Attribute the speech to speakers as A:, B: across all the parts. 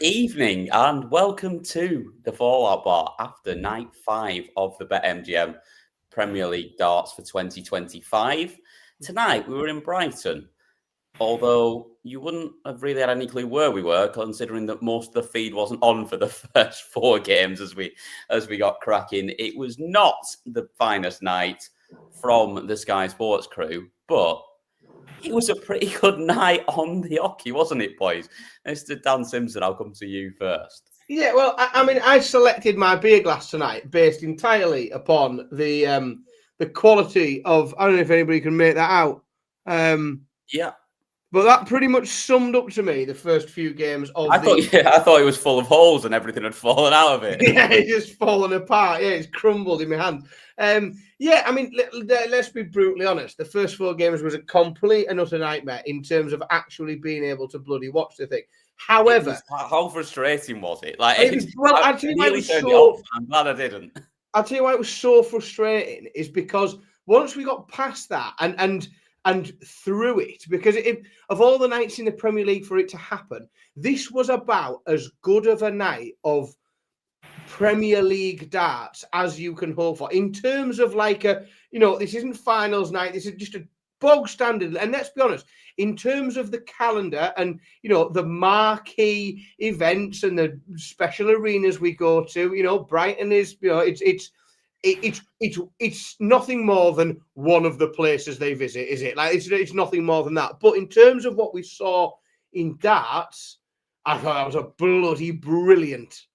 A: evening and welcome to the Fallout Bar after night 5 of the BetMGM Premier League darts for 2025. Tonight we were in Brighton, although you wouldn't have really had any clue where we were, considering that most of the feed wasn't on for the first 4 games as we got cracking. It was not the finest night from the Sky Sports crew, but it was a pretty good night on the hockey, wasn't it, boys? Mr. Dan Simpson, I'll come to you first.
B: Yeah, well, I selected my beer glass tonight based entirely upon the quality of. I don't know if anybody can make that out.
A: Yeah.
B: But that pretty much summed up to me the first few games of
A: I thought it was full of holes and everything had fallen out of it.
B: Yeah, it's just fallen apart. Yeah, it's crumbled in my hand. Let's be brutally honest. The first 4 games was a complete and utter nightmare in terms of actually being able to bloody watch the thing. However,
A: how frustrating was it?
B: I'll tell you why it was
A: so. I'm glad I didn't.
B: I'll tell you why it was so frustrating is because once we got past that and through it, because of all the nights in the Premier League for it to happen, this was about as good of a night of Premier League darts as you can hope for in terms of this isn't finals night. This is just a bog standard. And let's be honest, in terms of the calendar and, the marquee events and the special arenas we go to, Brighton is, it's nothing more than one of the places they visit, is it? It's nothing more than that. But in terms of what we saw in darts, I thought that was a bloody brilliant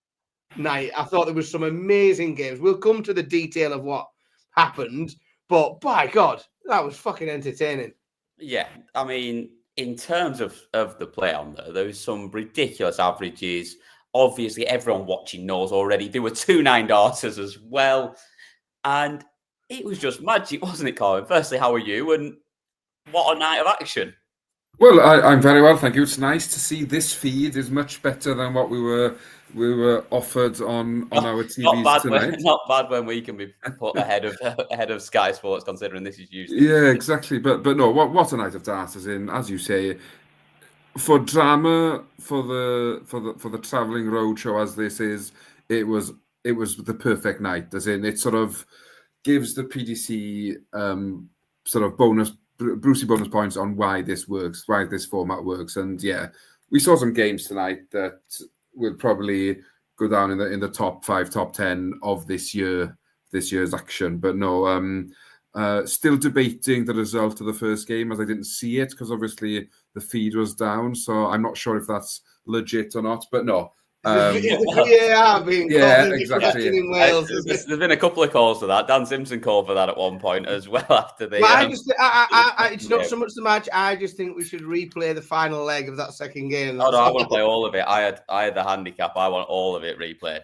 B: night. I thought there was some amazing games. We'll come to the detail of what happened, but by God, that was fucking entertaining.
A: Yeah, I mean, in terms of the play on there was some ridiculous averages. Obviously, everyone watching knows already. There were 2 9-darters as well. And it was just magic, wasn't it, Colin? Firstly, how are you? And what a night of action.
C: Well, I'm very well, thank you. It's nice to see this feed is much better than what we were offered on our TVs tonight.
A: Not bad when we can be put ahead of Sky Sports, considering this is usually.
C: Yeah, exactly. But no, what a night of darts, as you say, for drama, for the travelling roadshow as this is, it was the perfect night. It sort of gives the PDC sort of Brucey bonus points on why this works, why this format works. And yeah, we saw some games tonight that will probably go down in the top 5, top 10 of this year's action. But no, still debating the result of the first game as I didn't see it because obviously the feed was down. So I'm not sure if that's legit or not. But no.
B: Exactly. In Wales.
A: There's been a couple of calls for that. Dan Simpson called for that at one point as well after the.
B: It's not so much the match. I just think we should replay the final leg of that second game.
A: Oh no, I want to play all of it. I had the handicap. I want all of it replayed.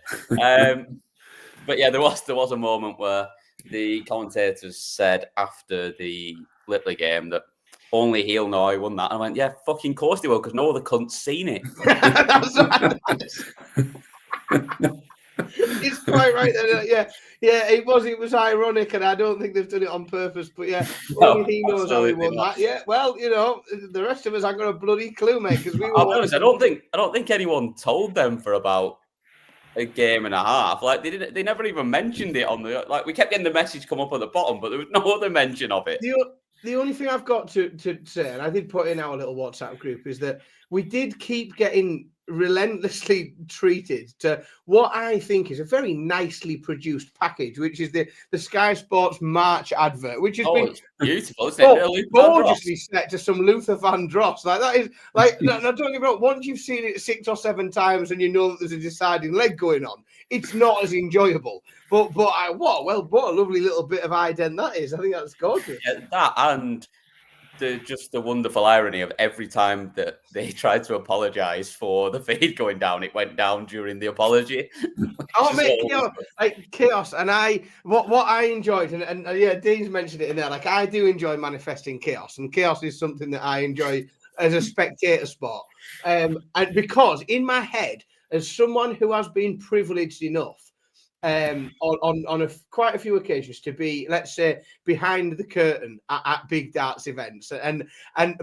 A: But yeah, there was a moment where the commentators said after the Litley game that only he'll know he won that. And I went, yeah, fucking course they will, because no other cunt's seen it.
B: It's quite right. Yeah, it was ironic, and I don't think they've done it on purpose. But yeah, only he knows how he won that. Yeah, well, the rest of us haven't got a bloody clue, mate. Because
A: I'll be honest, I don't think anyone told them for about a game and a half. They never even mentioned it on the. We kept getting the message come up at the bottom, but there was no other mention of it.
B: The only thing I've got to say, and I did put in our little WhatsApp group, is that we did keep getting relentlessly treated to what I think is a very nicely produced package, which is the Sky Sports March advert, which has been
A: beautiful, isn't it?
B: Gorgeously set to some Luther Vandross. That is no, don't get me wrong. Once you've seen it 6 or 7 times and you know that there's a deciding leg going on, it's not as enjoyable. But what a lovely little bit of ident that is. I think that's gorgeous.
A: Yeah, that and the wonderful irony of every time that they tried to apologise for the feed going down, it went down during the apology.
B: Oh, mate, chaos. And what I enjoyed, and yeah, Dean's mentioned it in there. I do enjoy manifesting chaos, and chaos is something that I enjoy as a spectator sport. And because in my head, as someone who has been privileged enough quite a few occasions to be, let's say, behind the curtain at big darts events, and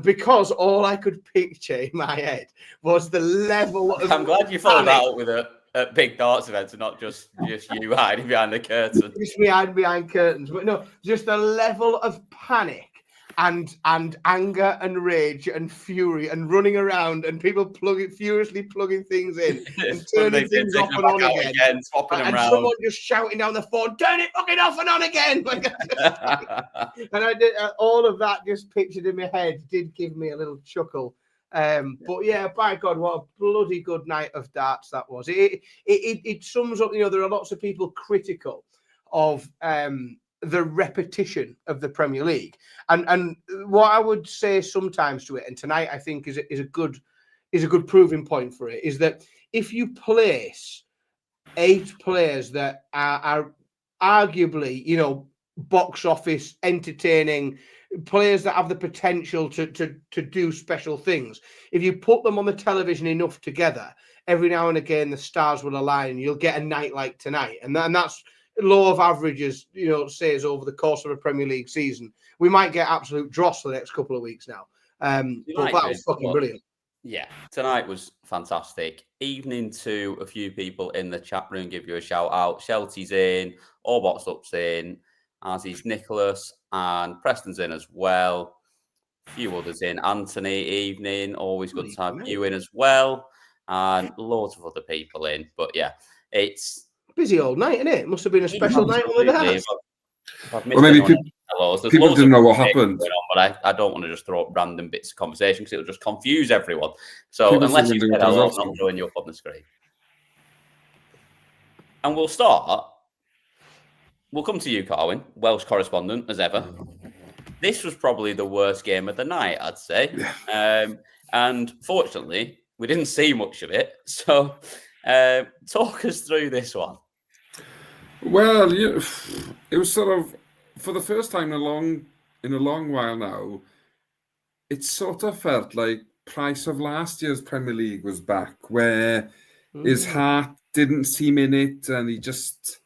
B: because all I could picture in my head was the level of.
A: I'm glad you followed that up with at big darts events and not just you hiding behind the curtain.
B: Just behind curtains, but no, just the level of panic and anger and rage and fury and running around and people furiously plugging things in and turning things off and on again,
A: swapping them
B: and
A: round.
B: someone just shouting down the phone, "Turn it fucking off and on again!" And I did all of that just pictured in my head. Did give me a little chuckle. But yeah, by God, what a bloody good night of darts that was. It sums up. There are lots of people critical of the repetition of the Premier League, and what I would say sometimes to it, and tonight I think is a good proving point for it, is that if you place 8 players that are arguably, box office entertaining players that have the potential to do special things, if you put them on the television enough together, every now and again the stars will align and you'll get a night like tonight. And that's law of averages, says over the course of a Premier League season. We might get absolute dross for the next couple of weeks now. But that was fucking brilliant.
A: Yeah, tonight was fantastic. Evening to a few people in the chat room, give you a shout out. Shelty's in, All Boxed Up's in, as is Nicholas, and Preston's in as well. A few others in. Anthony, evening. Always good to have you in as well. And loads of other people in. But yeah, it's
B: busy all night, isn't it? It must have been a special night on the dance.
C: Well, maybe people didn't know what happened.
A: But I don't want to just throw up random bits of conversation because it'll just confuse everyone. So unless you said hello, I'm not showing you up on the screen. And we'll start. We'll come to you, Carwyn, Welsh correspondent, as ever. This was probably the worst game of the night, I'd say. And fortunately, we didn't see much of it. So talk us through this one.
C: Well, it was sort of, for the first time in a long while now, it sort of felt like Price of last year's Premier League was back, where his heart didn't seem in it and he just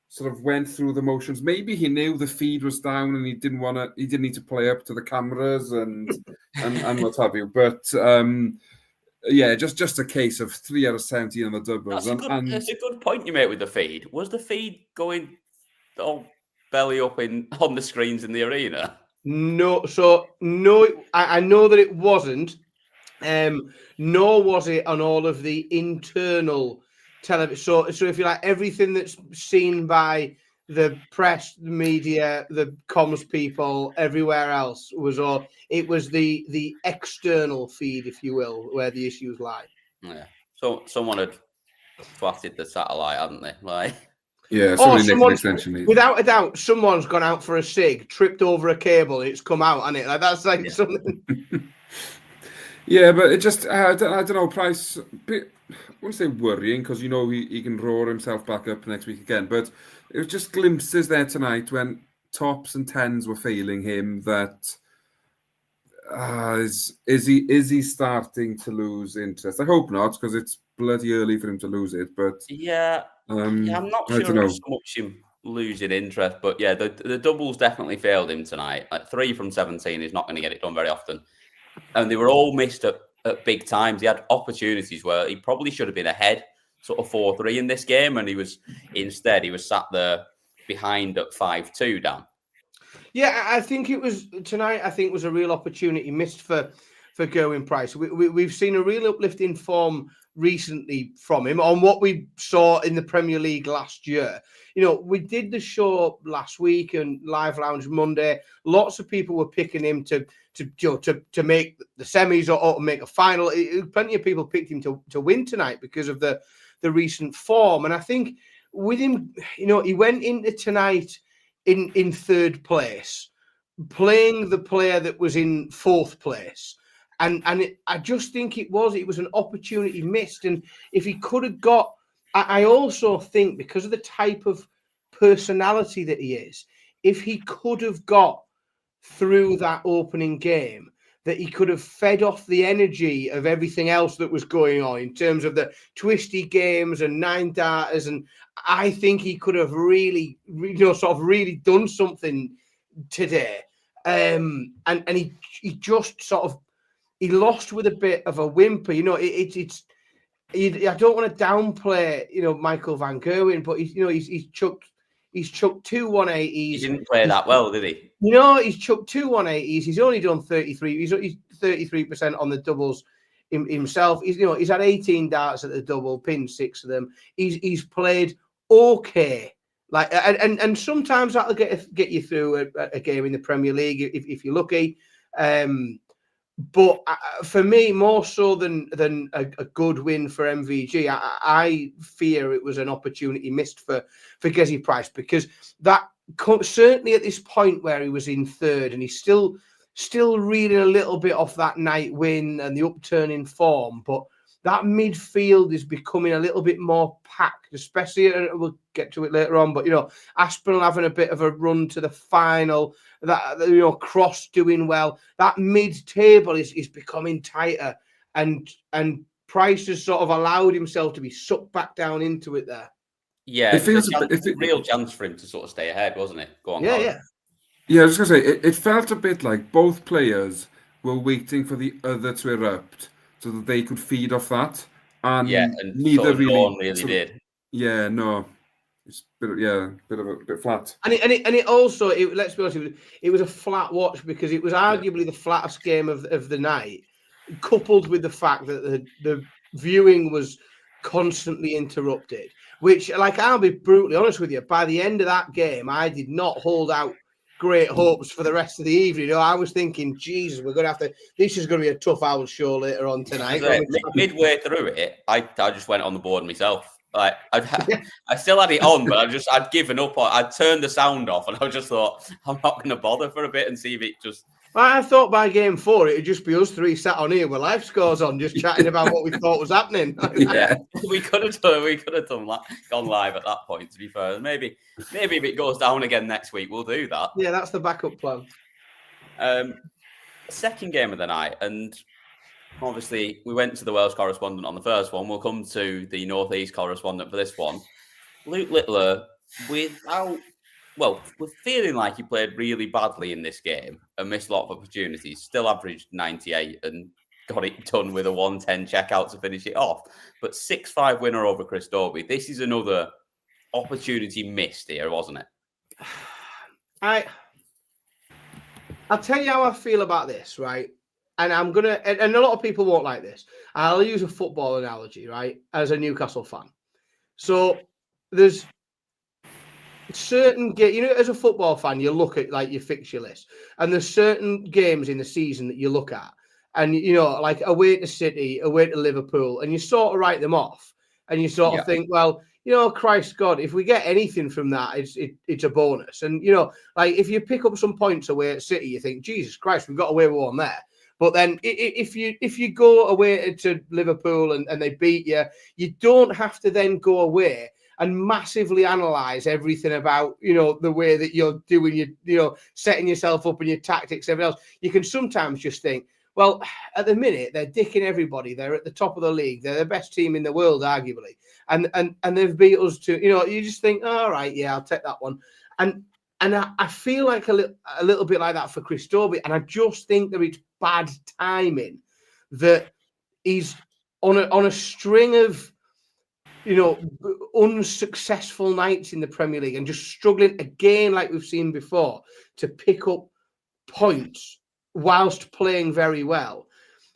C: sort of went through the motions. Maybe he knew the feed was down and he didn't need to play up to the cameras and what have you. But yeah, just a case of 3 out of 17 on the doubles.
A: That's a good point you make with the feed. Was the feed going all belly up on the screens in the arena?
B: No, I know that it wasn't. Nor was it on all of the internal television. So if you like, everything that's seen by the press, the media, the comms people, everywhere else it was the external feed, if you will, where the issues lie.
A: Yeah. So someone had twatted the satellite, hadn't they? Like,
C: yeah,
B: without a doubt, someone's gone out for a cig, tripped over a cable, and it's come out, hasn't it? Like that's like something.
C: Yeah, but it just I don't know, Price. I wouldn't say worrying because he can roar himself back up next week again. But it was just glimpses there tonight when tops and tens were failing him. That is he starting to lose interest? I hope not, because it's bloody early for him to lose it. But
A: I'm not sure it was so much him losing interest. But yeah, the doubles definitely failed him tonight. Like 3 from 17 is not going to get it done very often, and they were all missed at big times. He had opportunities where he probably should have been ahead, sort of 4-3 in this game, and he was sat there behind at 5-2 down.
B: Yeah, I think it was tonight. I think was a real opportunity missed for Gerwyn Price. We've seen a real uplift in form recently from him on what we saw in the Premier League last year. We did the show last week and Live Lounge Monday. Lots of people were picking him to make the semis or make a final. Plenty of people picked him to win tonight because of the recent form. And I think with him, he went into tonight in third place, playing the player that was in fourth place. I just think it was an opportunity missed. And if he could have got, I also think because of the type of personality that he is, if he could have got through that opening game, that he could have fed off the energy of everything else that was going on in terms of the twisty games and 9-darters. And I think he could have really done something today. And he just he lost with a bit of a whimper. I don't want to downplay, Michael Van Gerwen, but he's chucked 2 180s.
A: He didn't play that well, did he?
B: He's chucked 2 180s. He's only done 33. He's 33% on the doubles himself. He's had 18 darts at the double, pinned 6 of them. He's played okay. And sometimes that'll get you through a game in the Premier League if you're lucky. But for me, more so than a good win for MVG, I fear it was an opportunity missed for Gezi Price, because that certainly at this point where he was in third and he's still reeling a little bit off that night win and the upturn in form, but that midfield is becoming a little bit more packed, especially, and we'll get to it later on, but Aspinall having a bit of a run to the final, that Cross doing well, that mid-table is becoming tighter, and Price has sort of allowed himself to be sucked back down into it there.
A: Yeah, it feels a real chance for him to sort of stay ahead, wasn't it? Go on.
B: Yeah.
C: Yeah, I was going to say, it felt a bit like both players were waiting for the other to erupt so that they could feed off that. And neither really
A: did.
C: Yeah, no. It's a bit flat.
B: And it also, let's be honest, it was a flat watch, because it was arguably the flattest game of the night, coupled with the fact that the viewing was constantly interrupted, which, I'll be brutally honest with you, by the end of that game, I did not hold out great hopes for the rest of the evening. I was thinking, Jesus, we're going to have to, this is going to be a tough hour show later on tonight.
A: Midway through it, I just went on the board myself. I still had it on, but I'd given up. I'd turned the sound off, and I just thought, I'm not going to bother for a bit and see if it just...
B: I thought by game 4, it'd just be us 3 sat on here with live scores on, just chatting about what we thought was happening.
A: Yeah, we could have gone live at that point, to be fair. Maybe if it goes down again next week, we'll do that.
B: Yeah, that's the backup plan.
A: Second game of the night, and obviously we went to the Wales correspondent on the first one. We'll come to the North East correspondent for this one. Luke Littler, we're feeling like he played really badly in this game and missed a lot of opportunities. Still averaged 98 and got it done with a 110 checkout to finish it off. But 6-5 winner over Chris Dobie. This is another opportunity missed here, wasn't it?
B: I'll tell you how I feel about this, right? And I'm going to, and a lot of people won't like this. I'll use a football analogy, right? As a Newcastle fan. So there's certain games, as a football fan, you look at your fixture list, and there's certain games in the season that you look at, and like away to City, away to Liverpool, and you sort of write them off, and you sort of think, well, Christ God, if we get anything from that, it's a bonus. And if you pick up some points away at City, you think, Jesus Christ, we've got away with one there. But then if you go away to Liverpool and they beat you, you don't have to then go away and massively analyze everything about, the way that you're doing your, setting yourself up and your tactics, everything else. You can sometimes just think, well, at the minute, they're dicking everybody. They're at the top of the league. They're the best team in the world, arguably. And they've beat us to, you just think, all right, yeah, I'll take that one. And I feel like a little bit like that for Chris Dobie. And I just think that it's bad timing that he's on a string of, unsuccessful nights in the Premier League and just struggling again, like we've seen before, to pick up points whilst playing very well.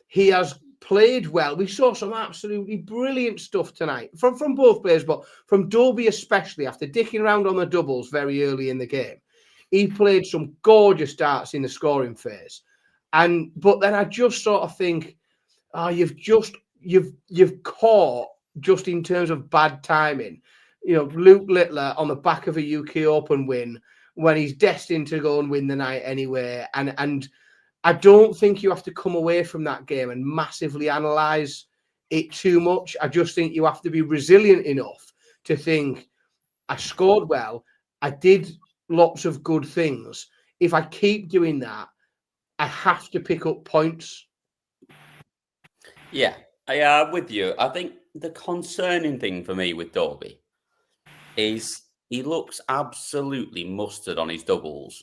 B: He has played well. We saw some absolutely brilliant stuff tonight from both players, but from Dobie especially, after dicking around on the doubles very early in the game. He played some gorgeous darts in the scoring phase. But then I just sort of think, you've caught, just in terms of bad timing, Luke Littler on the back of a UK Open win when he's destined to go and win the night anyway. And I don't think you have to come away from that game and massively analyse it too much. I just think you have to be resilient enough to think, I scored well, I did lots of good things. If I keep doing that, I have to pick up points.
A: Yeah, I'm with you. I think the concerning thing for me with Dobie is he looks absolutely mustard on his doubles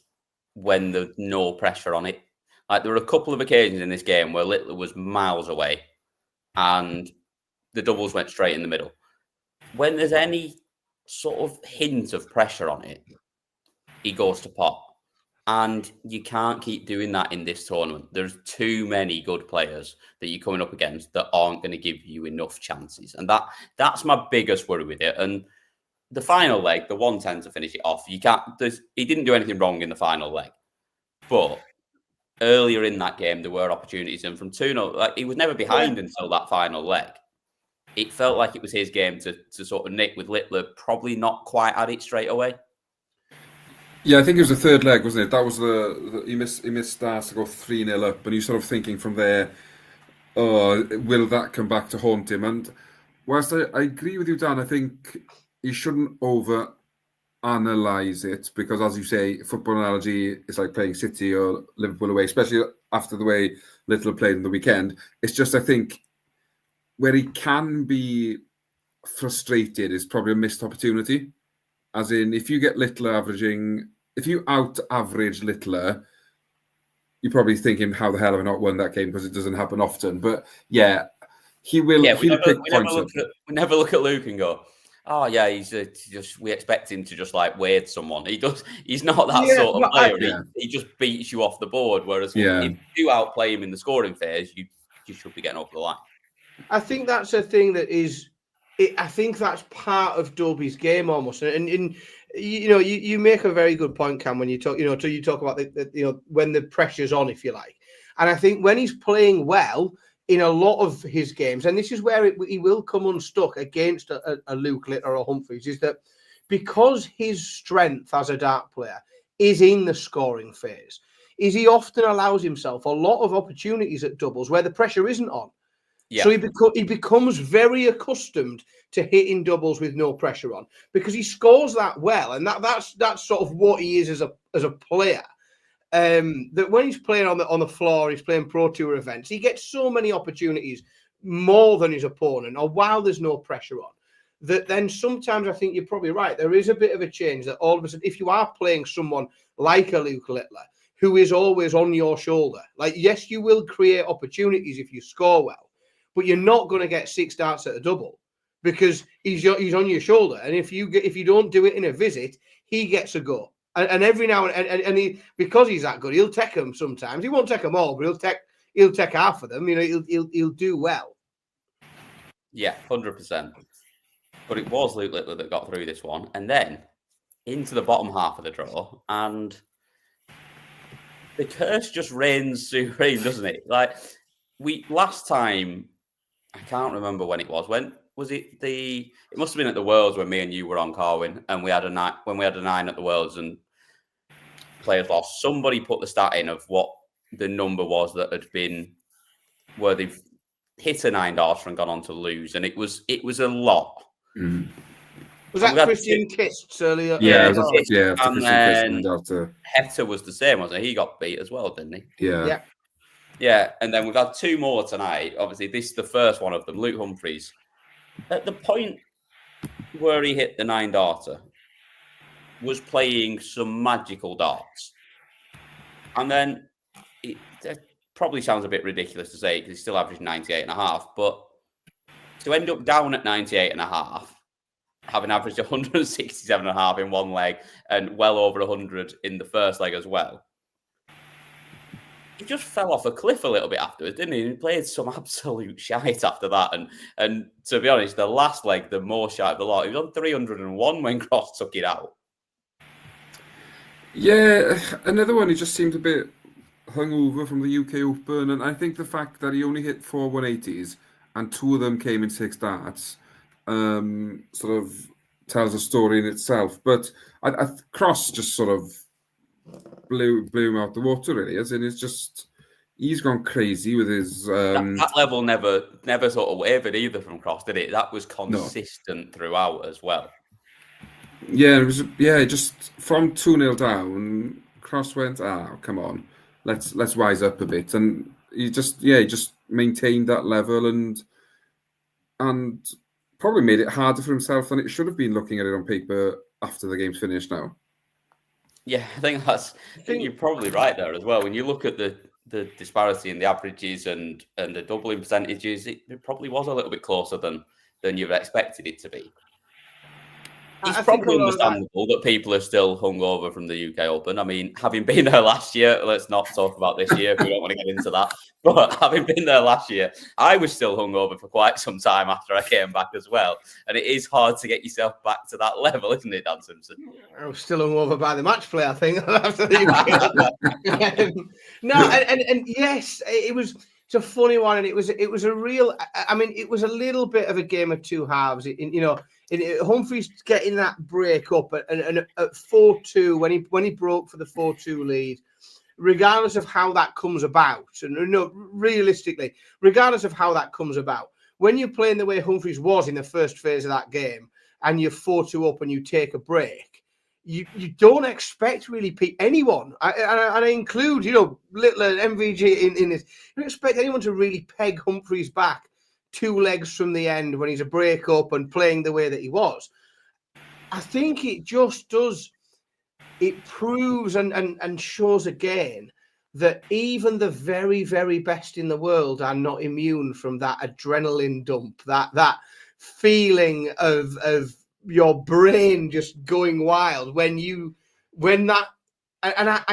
A: when there's no pressure on it. Like there were a couple of occasions in this game where Littler was miles away and the doubles went straight in the middle. When there's any sort of hint of pressure on it, he goes to pot. And you can't keep doing that in this tournament. There's too many good players that you're coming up against that aren't going to give you enough chances. And that's my biggest worry with it. And the final leg, the 110 to finish it off, he didn't do anything wrong in the final leg. But earlier in that game, there were opportunities. And from 2-0, like he was never behind until that final leg. It felt like it was his game to sort of nick with Littler, probably not quite at it straight away.
C: Yeah, I think it was the third leg, wasn't it? That was he missed starts to go 3-0 up, and you're sort of thinking from there, oh, will that come back to haunt him? And whilst I agree with you, Dan, I think you shouldn't over-analyse it because, as you say, football analogy is like playing City or Liverpool away, especially after the way Littler played in the weekend. It's just, I think, where he can be frustrated is probably a missed opportunity. As in, if you get Littler if you out-average Littler, you're probably thinking, how the hell have I not won that game? Because it doesn't happen often. But yeah, he will.
A: Yeah,
C: we
A: never look at Luke and go, oh yeah, we expect him to just like wade someone. He's not that sort of player. He just beats you off the board. Whereas if you outplay him in the scoring phase, you should be getting over the line.
B: I think that's a thing that is. I think that's part of Dobie's game almost, and you make a very good point, Cam, when you talk about the when the pressure's on, if you like, and I think when he's playing well in a lot of his games, and this is where he will come unstuck against a Luke Littler or Humphreys, is that because his strength as a dart player is in the scoring phase, is he often allows himself a lot of opportunities at doubles where the pressure isn't on. Yeah. So he becomes very accustomed to hitting doubles with no pressure on because he scores that well, and that's sort of what he is as a player. That when he's playing on the floor, he's playing Pro Tour events, he gets so many opportunities more than his opponent, or while there's no pressure on. That then sometimes I think you're probably right. There is a bit of a change that all of a sudden, if you are playing someone like a Luke Littler, who is always on your shoulder, like yes, you will create opportunities if you score well. But you're not going to get 6 darts at a double because he's on your shoulder, and if you don't do it in a visit, he gets a go. And every now and he, because he's that good, he'll take them sometimes. He won't take them all, but he'll take half of them. He'll do well.
A: Yeah, 100%. But it was Luke Littler that got through this one, and then into the bottom half of the draw, and the curse just reigns supreme, doesn't it? Like last time. I can't remember when it was. When was it? It must have been at the Worlds when me and you were on Carwin, and we had a 9 at the Worlds, and players lost. Somebody put the stat in of what the number was that had been where they've hit a 9 darts and gone on to lose, and it was a lot.
B: Mm. Was that Christian Kist earlier?
C: Yeah,
A: and then Hector was the same, wasn't he? He got beat as well, didn't he?
C: Yeah.
A: Yeah, and then we've had 2 more tonight. Obviously, this is the first one of them, Luke Humphreys. At the point where he hit the 9 darter, was playing some magical darts. And then it probably sounds a bit ridiculous to say because he's still averaging 98.5, but to end up down at 98.5, having averaged 167.5 in one leg and well over 100 in the first leg as well, he just fell off a cliff a little bit afterwards, didn't he? He played some absolute shite after that. And to be honest, the last leg, the more shite of the lot, he was on 301 when Cross took it out.
C: Yeah, another one, he just seemed a bit hungover from the UK Open. And I think the fact that he only hit 4 180s and 2 of them came in 6 darts sort of tells a story in itself. But Cross just sort of blew him out the water, really. As in, he's gone crazy with his.
A: That level never sort of wavered either from Cross, did it? That was consistent throughout as well.
C: Yeah, it was. Yeah, just from 2-0 down, Cross went, come on. let's wise up a bit. And he just maintained that level and probably made it harder for himself than it should have been, looking at it on paper after the game's finished now.
A: Yeah, I think you're probably right there as well. When you look at the disparity in the averages and the doubling percentages, it probably was a little bit closer than you've expected it to be. It's probably understandable that people are still hungover from the UK Open. I mean, having been there last year, let's not talk about this year if we don't want to get into that. But having been there last year, I was still hungover for quite some time after I came back as well. And it is hard to get yourself back to that level, isn't it, Dan Simpson?
B: I was still hungover by the match play, I think, after the UK. No, and yes, it's a funny one, and it was a real. I mean, it was a little bit of a game of two halves. Humphries getting that break up and at 4-2 when he broke for the 4-2 lead, regardless of how that comes about, and realistically, regardless of how that comes about, when you're playing the way Humphries was in the first phase of that game, and you're 4-2 up and you take a break, you don't expect really anyone, and I include little MVG in this. You don't expect anyone to really peg Humphries back 2 legs from the end when he's a break up and playing the way that he was. I think it just does. It proves and shows again that even the very, very best in the world are not immune from that adrenaline dump, that feeling of your brain just going wild I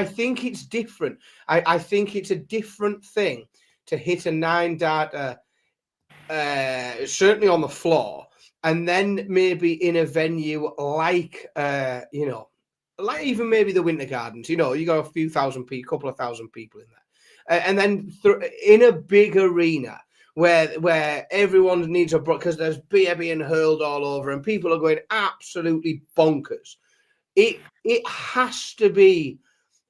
B: think it's different. I think it's a different thing to hit a 9-darter certainly on the floor, and then maybe in a venue like like even maybe the Winter Gardens. You got a couple of thousand people in there, and then in a big arena where everyone needs a because there's beer being hurled all over and people are going absolutely bonkers. It has to be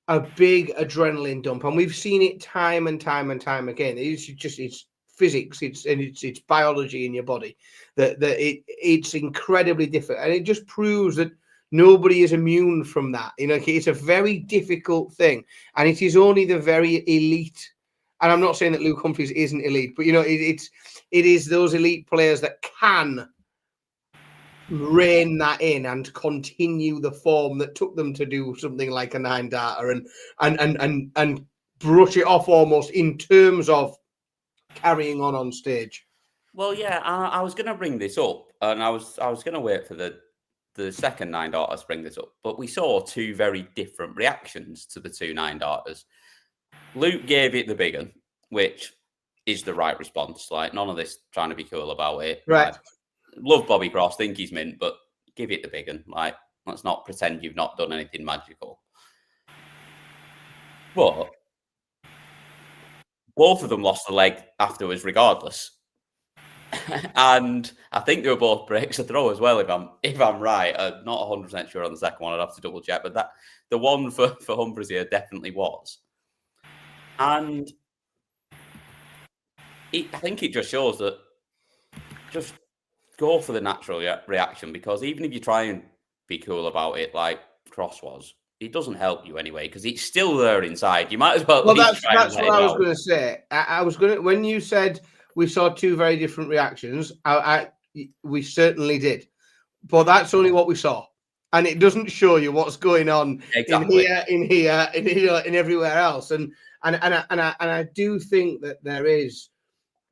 B: a big adrenaline dump, and we've seen it time and time and time again. It's physics, it's biology in your body that it's incredibly different, and it just proves that nobody is immune from that. It's a very difficult thing, and it is only the very elite. And I'm not saying that Luke Humphries isn't elite, but it is those elite players that can rein that in and continue the form that took them to do something like a 9-darter and brush it off almost in terms of carrying on stage.
A: Well, yeah, I was going to bring this up, and I was going to wait for the second 9-darter to bring this up, but we saw 2 very different reactions to the 2 9-darters. Luke gave it the big one, which is the right response. Like, none of this trying to be cool about it.
B: Right.
A: Like, love Bobby Cross, think he's mint, but give it the big one. Like, let's not pretend you've not done anything magical. But both of them lost the leg afterwards, regardless. And I think they were both breaks a throw as well, if I'm right. I'm not 100% sure on the second one. I'd have to double check, but the one for Humphries here definitely was. And I think it just shows that just go for the natural reaction, because even if you try and be cool about it like Cross was, it doesn't help you anyway, because it's still there inside. You might as well.
B: Well, that's what I was going to say. I was going to, when you said we saw 2 very different reactions, we certainly did, but that's only what we saw, and it doesn't show you what's going on in here, in everywhere else. And I do think that there is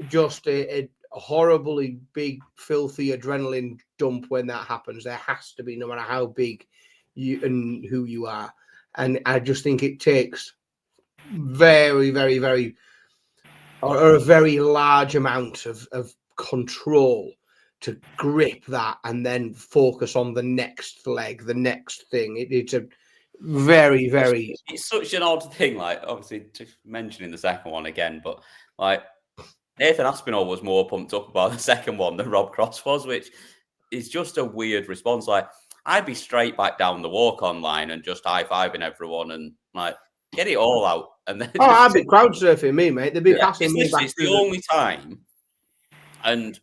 B: just a horribly big, filthy adrenaline dump when that happens. There has to be, no matter how big you and who you are. And I just think it takes very, very, very, or a very large amount of control to grip that and then focus on the next leg, the next thing. It's a very, very...
A: It's such an odd thing, like, obviously, just mentioning the second one again, but, like, Nathan Aspinall was more pumped up about the second one than Rob Cross was, which is just a weird response. Like, I'd be straight back down the walk-on line and just high-fiving everyone and, like, get it all out. And then
B: I'd be crowd surfing me, mate. They'd be passing me back.
A: It's the only time, and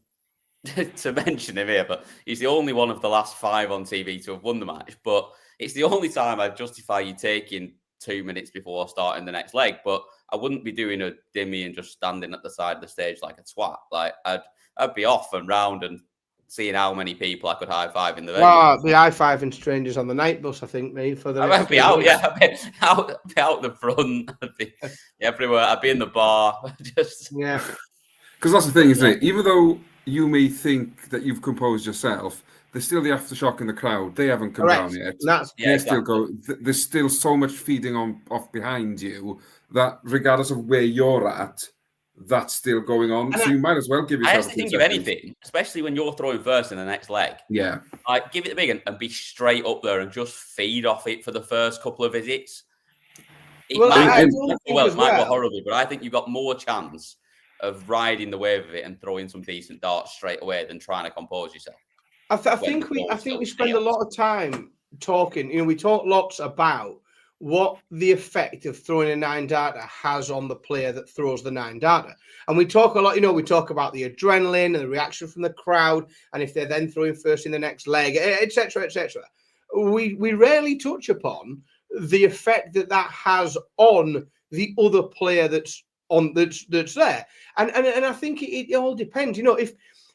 A: to mention him here, but he's the only one of the last 5 on TV to have won the match. But it's the only time I'd justify you taking 2 minutes before starting the next leg. But I wouldn't be doing a dimmy and just standing at the side of the stage like a twat. Like I'd be off and round and seeing how many people I could high five in the venue.
B: Well, the high-fiving strangers on the night bus, I think, me for the.
A: I'd be out, yeah. I'd be out the front. I'd be everywhere. I'd be in the bar. Just
C: because that's the thing, isn't it? Even though you may think that you've composed yourself, there's still the aftershock in the crowd. They haven't come down yet. There's still so much feeding off behind you that regardless of where you're at, that's still going on. So you might as well give yourself.
A: I actually think of anything, especially when you're throwing first in the next leg.
C: Yeah.
A: Like give it the big and be straight up there and just feed off it for the first couple of visits. It might go horribly, but I think you've got more chance of riding the wave of it and throwing some decent darts straight away than trying to compose yourself.
B: I think we spend a lot of time talking. You know, we talk lots about what the effect of throwing a 9-darter has on the player that throws the 9-darter. And we talk a lot, you know, we talk about the adrenaline and the reaction from the crowd, and if they're then throwing first in the next leg, etc., etc. We rarely touch upon the effect that has on the other player that's there. And I think it all depends. You know,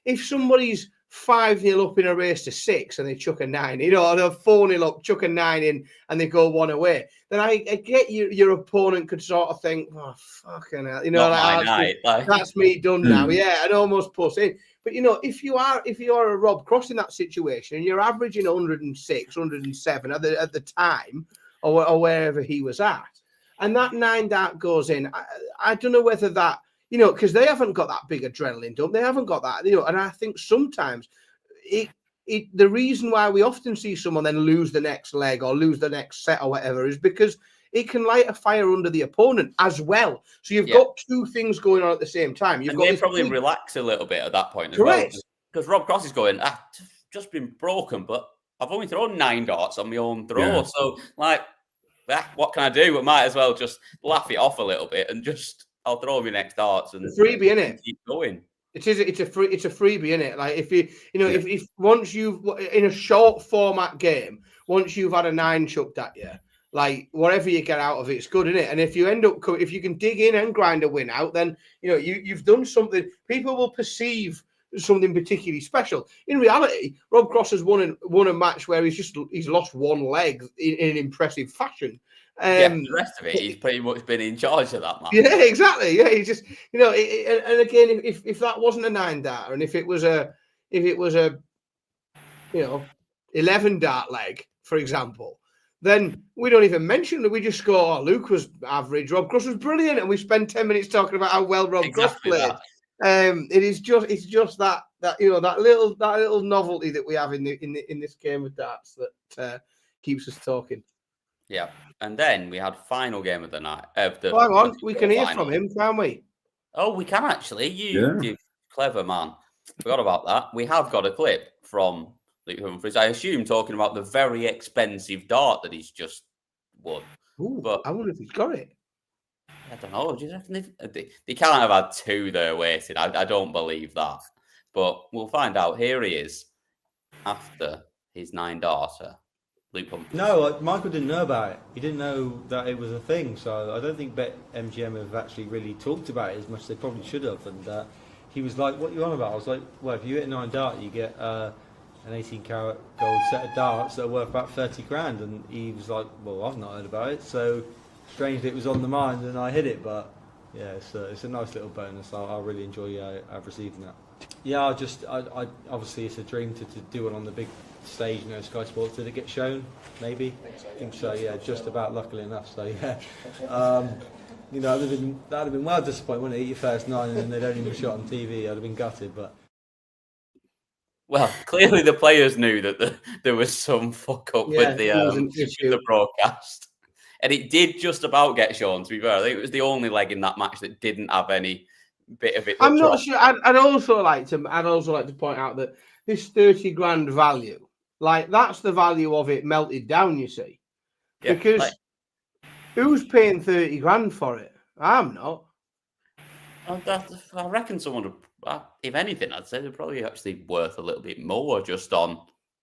B: if somebody's 5-0 up in a race to 6 and they chuck a 9, you know, or they're 4-0 up, chuck a 9 in and they go 1 away, then I get your opponent could sort of think, oh, fucking hell, you know, that's me done now. Yeah, and almost push in. But, you know, if you are a Rob Cross in that situation and you're averaging 106, 107 at the time or wherever he was at, and that 9-dart goes in, I don't know whether that, you know, because they haven't got that big adrenaline dump. They haven't got that, you know, and I think sometimes the reason why we often see someone then lose the next leg or lose the next set or whatever is because it can light a fire under the opponent as well. So you've got two things going on at the same time.
A: They probably relax a little bit at that point as well. Because Rob Cross is going, I've just been broken, but I've only thrown 9 darts on my own throw. Yeah. So, like, what can I do? I might as well just laugh it off a little bit and just... I'll throw my next darts and
B: freebie in it.
A: Keep going.
B: It's a freebie in it. Like if once you've in a short format game, once you've had a 9 chucked at you, like whatever you get out of it's good, isn't it? And if you end up if you can dig in and grind a win out, then you know you've done something. People will perceive something particularly special. In reality, Rob Cross has won a match where he's lost 1 leg in an impressive fashion.
A: The rest of it, he's pretty much been in charge of that match.
B: Yeah, exactly. Yeah, he just, you know, and again, if that wasn't a 9-darter, and if it was a, you know, 11-dart leg, for example, then we don't even mention that. We just go, oh, Luke was average, Rob Cross was brilliant, and we spend 10 minutes talking about how well Rob Cross played. It's just that you know that little novelty that we have in this game of darts that keeps us talking.
A: Yeah, and then we had final game of the night.
B: Hang on, we can hear from him, can't we?
A: Oh, we can actually. You clever man. Forgot about that. We have got a clip from Luke Humphries. I assume talking about the very expensive dart that he's just won.
B: Ooh, but I wonder if he's got it.
A: I don't know. Do you reckon they can't have had 2 there waiting? I don't believe that. But we'll find out. Here he is after his 9-darter.
D: No, Michael didn't know about it. He didn't know that it was a thing. So I don't think BetMGM have actually really talked about it as much as they probably should have. And he was like, "What are you on about?" I was like, "Well, if you hit a 9-dart, you get an 18-carat gold set of darts that are worth about 30 grand." And he was like, "Well, I've not heard about it." So strangely, it was on the mind, and I hit it. But yeah, it's a nice little bonus. I really enjoy receiving that. Yeah, I obviously it's a dream to do it on the big stage, you know, Sky Sports. Did it get shown? Maybe. I think so. Yeah, just about. Luckily enough. So yeah, you know, that'd have been well disappointing. When you hit your first 9 and they'd only been shot on TV, I'd have been gutted. But
A: well, clearly the players knew that there was some fuck up with the broadcast, and it did just about get shown. To be fair, I think it was the only leg in that match that didn't have any bit of it.
B: I'm not sure. I'd also like to point out that this 30 grand value. Like, that's the value of it melted down, you see. Yeah, because who's paying 30 grand for it? I'm not.
A: I reckon someone would, if anything, I'd say they're probably actually worth a little bit more just on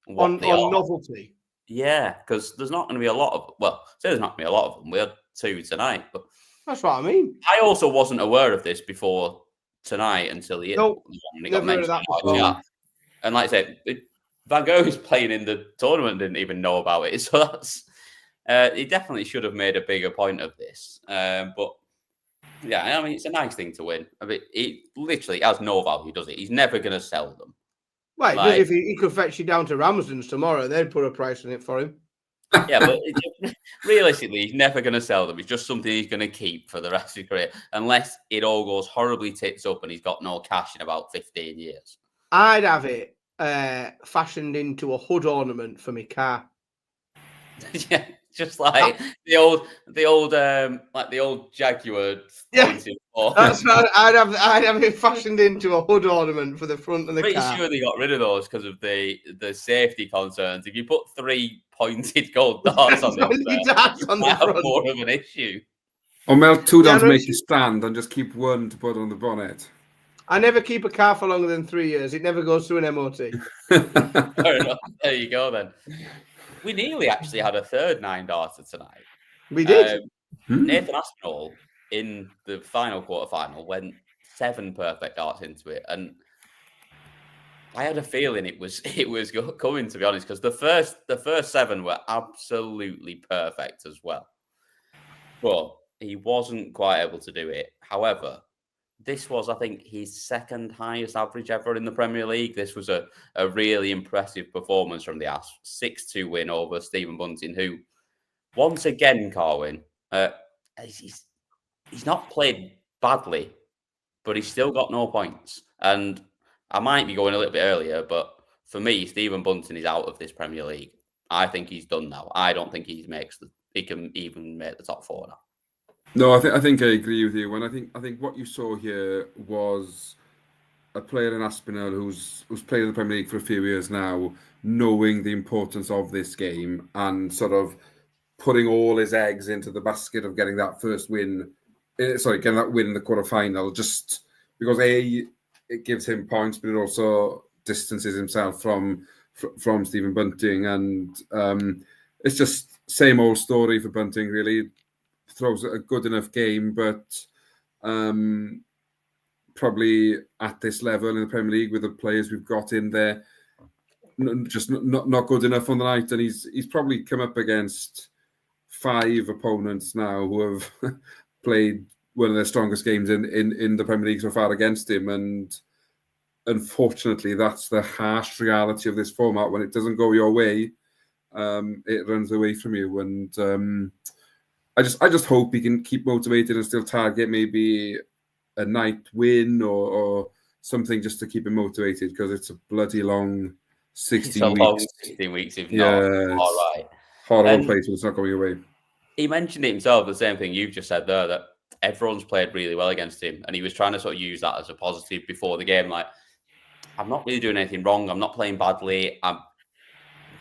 B: novelty.
A: Yeah, because there's not going to be a lot of. Well, so there's not going to be a lot of them. We had 2 tonight, but
B: That's what I mean.
A: I also wasn't aware of this before tonight until he
B: Nope,
A: got
B: never heard of
A: mentioned.
B: that before.
A: Yeah. And like I said, Van Gogh is playing in the tournament, didn't even know about it. So that's he definitely should have made a bigger point of this. But yeah, I mean, it's a nice thing to win. I mean, it literally has no value, does it? He's never going to sell them.
B: Right,
A: Like-
B: if he could fetch you down to Ramsden's tomorrow, they'd put a price on it for him.
A: Yeah, but realistically, he's never going to sell them. It's just something he's going to keep for the rest of his career, unless it all goes horribly tits up and he's got no cash in about 15 years.
B: I'd have it fashioned into a hood ornament for my car.
A: Yeah, just like the old Jaguar.
B: Yeah, that's what I'd have it fashioned into a hood ornament for the front of the
A: Pretty
B: car.
A: sure they got rid of those because of the safety concerns. If you put 3 pointed gold darts on them,
B: on the
A: have
B: front.
A: more of an issue.
C: Or melt 2 down to
B: no,
C: make you stand and just keep 1 to put on the bonnet.
B: I never keep a car for longer than 3 years. It never goes through an MOT.
A: Fair enough. There you go then. We nearly actually had a third 9-darter tonight.
B: We did.
A: Nathan Aspinall in the final quarterfinal went 7 perfect darts into it, and I had a feeling it was coming, to be honest, because the first 7 were absolutely perfect as well, but he wasn't quite able to do it. However, this was, I think, his second highest average ever in the Premier League. This was a really impressive performance from the Asp. 6-2 win over Stephen Bunting, who, once again, Carwin, he's not played badly, but he's still got no points. And I might be going a little bit earlier, but for me, Stephen Bunting is out of this Premier League. I think he's done now. I don't think he can even make the top 4 now.
C: No, I think I agree with you. And I think what you saw here was a player in Aspinall who's played in the Premier League for a few years now, knowing the importance of this game and sort of putting all his eggs into the basket of getting that first win. Getting that win in the quarterfinal, just because it gives him points, but it also distances himself from Stephen Bunting, and it's just same old story for Bunting. Really throws a good enough game, but probably at this level in the Premier League with the players we've got in there, just not good enough on the night. And he's probably come up against 5 opponents now who have played one of their strongest games in the Premier League so far against him. And unfortunately, that's the harsh reality of this format. When it doesn't go your way, it runs away from you. And I just hope he can keep motivated and still target maybe a night win or something just to keep him motivated, because it's a bloody long 16 weeks.
A: Long 16 weeks, if not. All right.
C: Horrible place when it's not going away.
A: He mentioned it himself, the same thing you've just said there, that everyone's played really well against him. And he was trying to sort of use that as a positive before the game. Like, I'm not really doing anything wrong. I'm not playing badly. I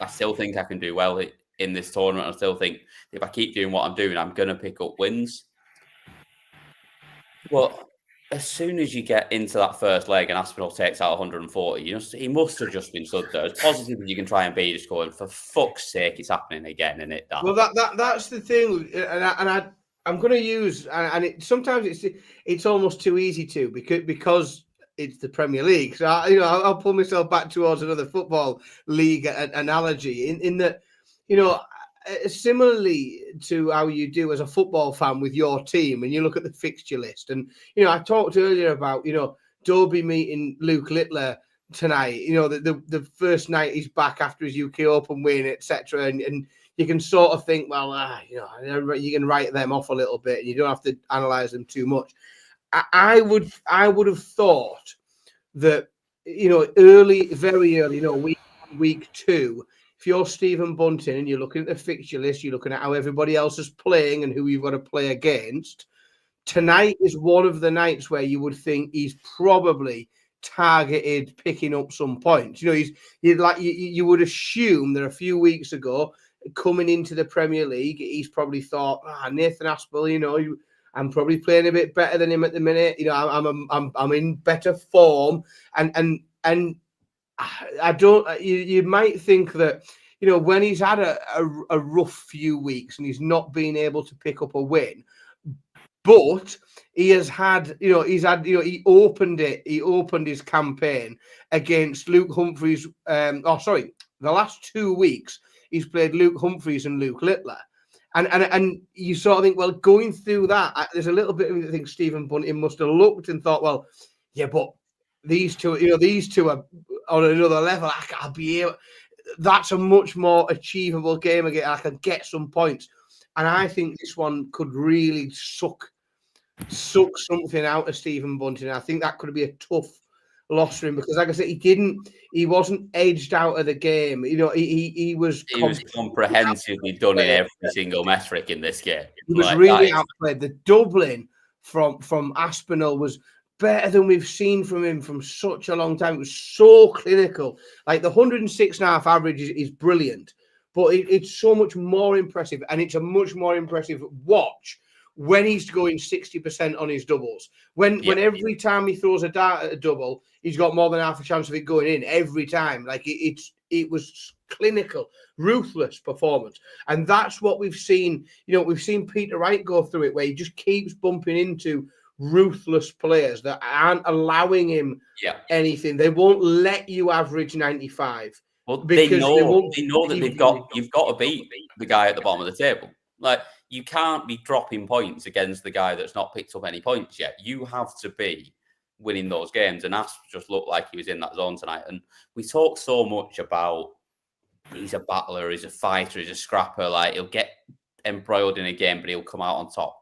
A: still think I can do well in this tournament. I still think if I keep doing what I'm doing, I'm going to pick up wins. Well, as soon as you get into that first leg and Aspinall takes out 140, he must have just been stood there. As positive as you can try and be, just going, for fuck's sake, it's happening again, isn't it, Dan?
B: Well, that's the thing, and I'm going to use, and sometimes it's almost too easy to, because it's the Premier League. So I'll pull myself back towards another football league analogy in that, similarly to how you do as a football fan with your team, and you look at the fixture list. And I talked earlier about Dobie meeting Luke Littler tonight. The first night he's back after his UK Open win, etc. And you can sort of think, well, you can write them off a little bit, and you don't have to analyze them too much. I would have thought that very early, week 2. If you're Stephen Bunting and you're looking at the fixture list, you're looking at how everybody else is playing and who you've got to play against, tonight is one of the nights where you would think he's probably targeted picking up some points. You would assume that a few weeks ago, coming into the Premier League, he's probably thought, Nathan Aspinall, I'm probably playing a bit better than him at the minute. I'm in better form, and I don't. You might think that when he's had a rough few weeks and he's not been able to pick up a win, but he has had, he opened his campaign against Luke Humphries. The last 2 weeks he's played Luke Humphries and Luke Littler. And you sort of think, well, going through that, there's a little bit of, I think Stephen Bunting must have looked and thought, well, yeah, but these two are on another level. I'll be able. That's a much more achievable game again. I can get some points, and I think this one could really suck something out of Stephen Bunting. I think that could be a tough loss for him because, like I said, he wasn't edged out of the game. He was
A: comprehensively done in every single metric in this game.
B: He was really outplayed. The doubling from Aspinall was better than we've seen from him from such a long time. It was so clinical. Like the 106.5 average is brilliant, but it's so much more impressive, and it's a much more impressive watch when he's going 60% on his doubles. When every time he throws a dart at a double, he's got more than half a chance of it going in every time. Like it was clinical, ruthless performance. And that's what we've seen. We've seen Peter Wright go through it, where he just keeps bumping into ruthless players that aren't allowing him anything. They won't let you average 95.
A: Well, they know that you've got to beat the guy at the bottom of the table. Like, you can't be dropping points against the guy that's not picked up any points yet. You have to be winning those games. And Asp just looked like he was in that zone tonight. And we talk so much about he's a battler, he's a fighter, he's a scrapper. Like, he'll get embroiled in a game, but he'll come out on top.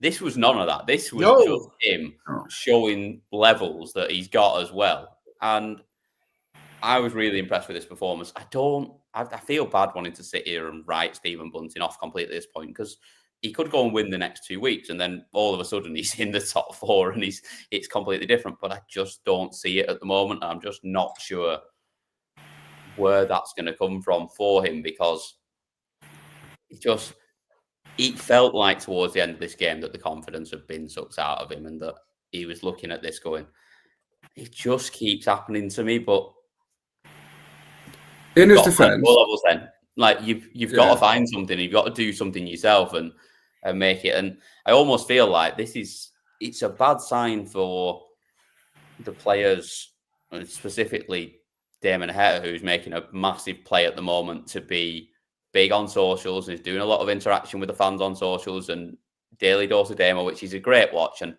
A: This was none of that. This was just him showing levels that he's got as well. And I was really impressed with this performance. I feel bad wanting to sit here and write Stephen Bunting off completely at this point, because he could go and win the next 2 weeks, and then all of a sudden he's in the top 4 and it's completely different. But I just don't see it at the moment. I'm just not sure where that's going to come from for him, because it felt like towards the end of this game that the confidence had been sucked out of him, and that he was looking at this going, it just keeps happening to me. But
C: in his defense,
A: like you've got to find something. You've got to do something yourself and make it. And I almost feel like it's a bad sign for the players, and specifically Damon Heta, who's making a massive play at the moment, to be big on socials and is doing a lot of interaction with the fans on socials and daily dose of Damo, which is a great watch. And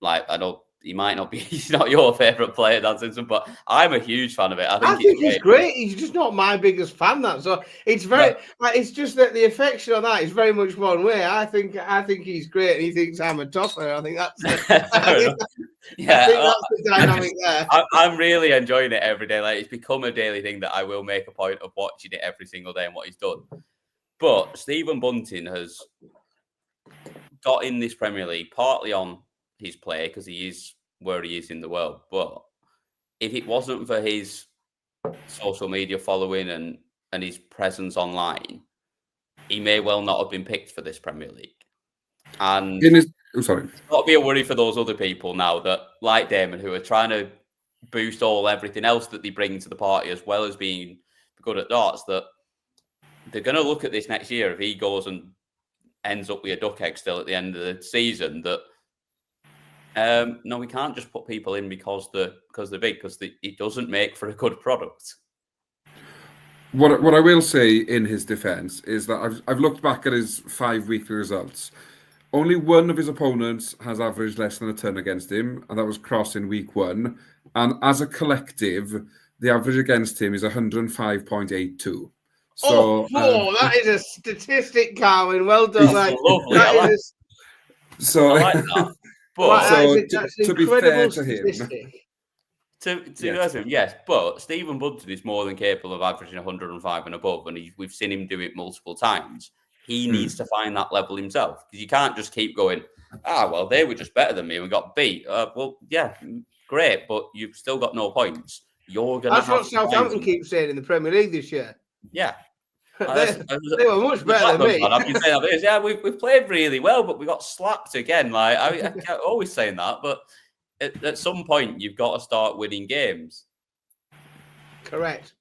A: like, I know he might not be, he's not your favourite player, Dan Simpson, but I'm a huge fan of it. I think
B: he's great. He's just not my biggest fan. So it's very, it's just that the affection on that is very much one way. I think he's great, and he thinks I'm a topper. I think that's that's the dynamic there.
A: I'm really enjoying it every day. Like, it's become a daily thing that I will make a point of watching it every single day and what he's done. But Stephen Bunting has got in this Premier League partly on his play, because he is where he is in the world. But if it wasn't for his social media following and his presence online, he may well not have been picked for this Premier League. And it's got to be a worry for those other people now that, like Damon, who are trying to boost everything else that they bring to the party, as well as being good at darts, that they're going to look at this next year if he goes and ends up with a duck egg still at the end of the season, that no, we can't just put people in because they're big, because it doesn't make for a good product.
C: What I will say in his defence is that I've looked back at his 5 weekly results. Only one of his opponents has averaged less than a ton against him, and that was Cross in week 1. And as a collective, the average against him is 105.82. So,
B: that is a statistic, Carwin. Well done.
A: Lovely.
B: I
A: like that.
B: But
C: to be fair to him,
A: yes, but Stephen Bunting is more than capable of averaging 105 and above, and we've seen him do it multiple times. He needs to find that level himself, because you can't just keep going, well, they were just better than me and we got beat. Well, yeah, great, but you've still got no points. That's
B: what Southampton keeps saying in the Premier League this year.
A: Yeah.
B: They were much better than me.
A: I've been saying that. Yeah, we've played really well, but we got slapped again. Like, I'm always saying that, but at some point you've got to start winning games.
B: Correct.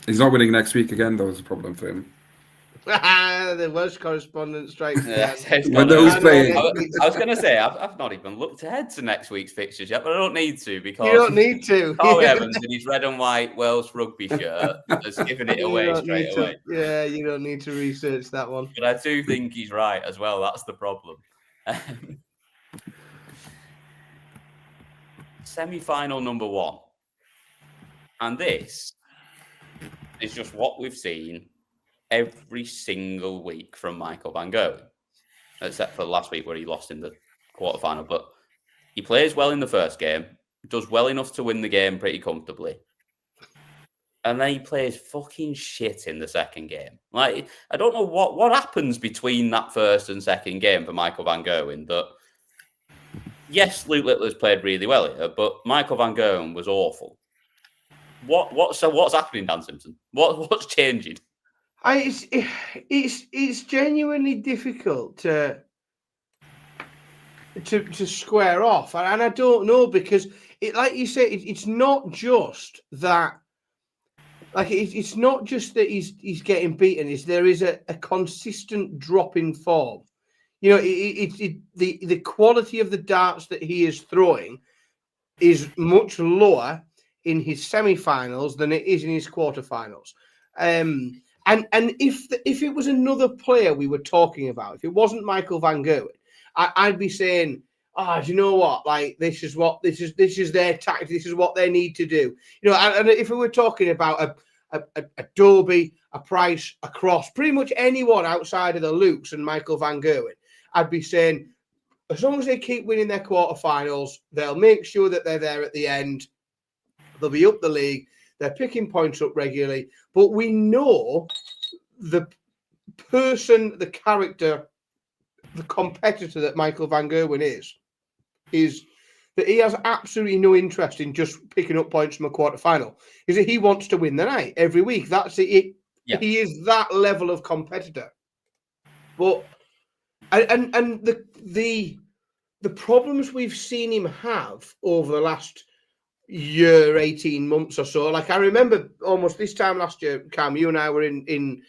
C: He's not winning next week again, though, is a problem for him.
B: The Welsh correspondent strikes
A: Yeah,
B: again.
C: When those playing-
A: I was going to say, I've not even looked ahead to next week's fixtures yet, but I don't need to because
B: You don't need to.
A: Carl Evans in his red and white Welsh rugby shirt has given it
B: You
A: away
B: don't
A: straight
B: need to-
A: away.
B: Yeah, you don't need to research that one.
A: But I do think he's right as well. That's the problem. Semi-final number 1. And this is just what we've seen every single week from Michael Van Gogh, except for last week where he lost in the quarterfinal. But he plays well in the first game, does well enough to win the game pretty comfortably. And then he plays fucking shit in the second game. Like, I don't know what happens between that first and second game for Michael Van Gogh in that. Yes, Luke Littler's played really well here, but Michael Van Gogh was awful. What's happening, Dan Simpson? What's changing?
B: It's genuinely difficult to square off, and I don't know because like you say, it's not just that. Like it's not just that he's getting beaten. There is a consistent drop in form. You know, the quality of the darts that he is throwing is much lower in his semi-finals than it is in his quarterfinals. And if it was another player we were talking about, if it wasn't Michael Van Gerwen, I'd be saying, do you know what? Like this is their tactic. This is what they need to do. You know, and if we were talking about a Dobie, a Price, a Cross, pretty much anyone outside of the Lukes and Michael Van Gerwen, I'd be saying, as long as they keep winning their quarterfinals, they'll make sure that they're there at the end. They'll be up the league. They're picking points up regularly. But we know the person, the character, the competitor that Michael Van Gerwen is that he has absolutely no interest in just picking up points from a quarterfinal. Is that he wants to win the night every week. That's it.
A: Yeah.
B: He is that level of competitor. But and the problems we've seen him have over the last year, 18 months or so. Like I remember almost this time last year, Cam, you and I were in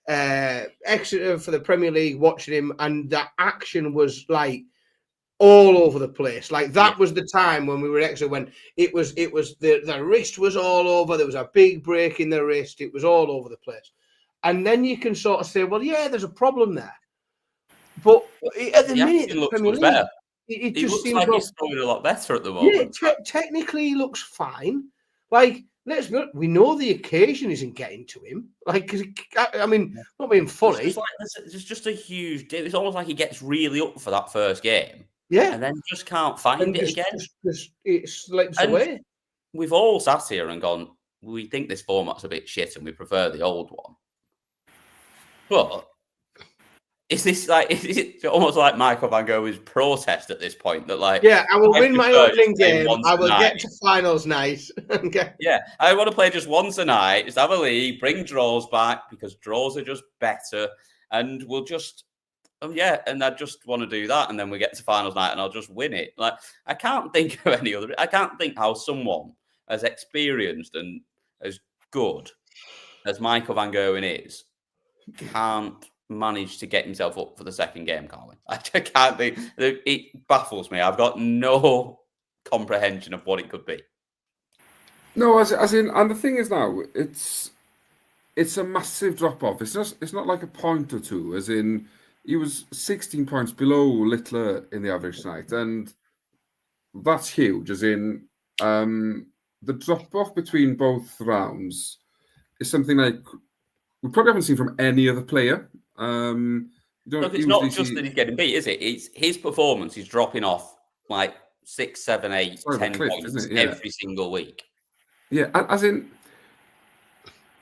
B: Exeter for the Premier League watching him, and that action was like all over the place. Like that was the time when we were at Exeter when it was the wrist was all over. There was a big break in the wrist. It was all over the place. And then you can sort of say, well, yeah, there's a problem there. But at the minute,
A: It looks
B: Premier
A: much
B: League,
A: better.
B: it
A: He
B: just
A: looks
B: seems
A: like he's throwing a lot better at the
B: yeah,
A: moment.
B: technically he looks fine. Like, let's be honest, we know the occasion isn't getting to him. Like, 'cause I mean, not being funny.
A: It's just a huge dip. It's almost like he gets really up for that first game.
B: Yeah.
A: And then just can't find it again.
B: It slips
A: And
B: away.
A: we've all sat here and gone, we think this format's a bit shit and we prefer the old one. But is it almost like Michael Van Gerwen's protest at this point that like,
B: yeah, I will win my opening game.
A: once
B: I will
A: a
B: get
A: night.
B: to finals night. Okay.
A: Yeah, I want to play just once a night, just have a league, bring draws back because draws are just better, and we'll just, and I just want to do that, and then we get to finals night, and I'll just win it. Like I can't think of any other. I can't think how someone as experienced and as good as Michael Van Gerwen is can't manage to get himself up for the second game, Carly. I can't think. It baffles me. I've got no comprehension of what it could be.
C: No, as in, and the thing is now, it's a massive drop off. It's not like a point or two. As in, he was 16 points below Littler in the average tonight, and that's huge. As in, the drop off between both rounds is something like we probably haven't seen from any other player.
A: Look, it's not just that he's getting beat, is it? It's his performance is dropping off like 6, 7, 8, 10 points every single week.
C: Yeah, as in,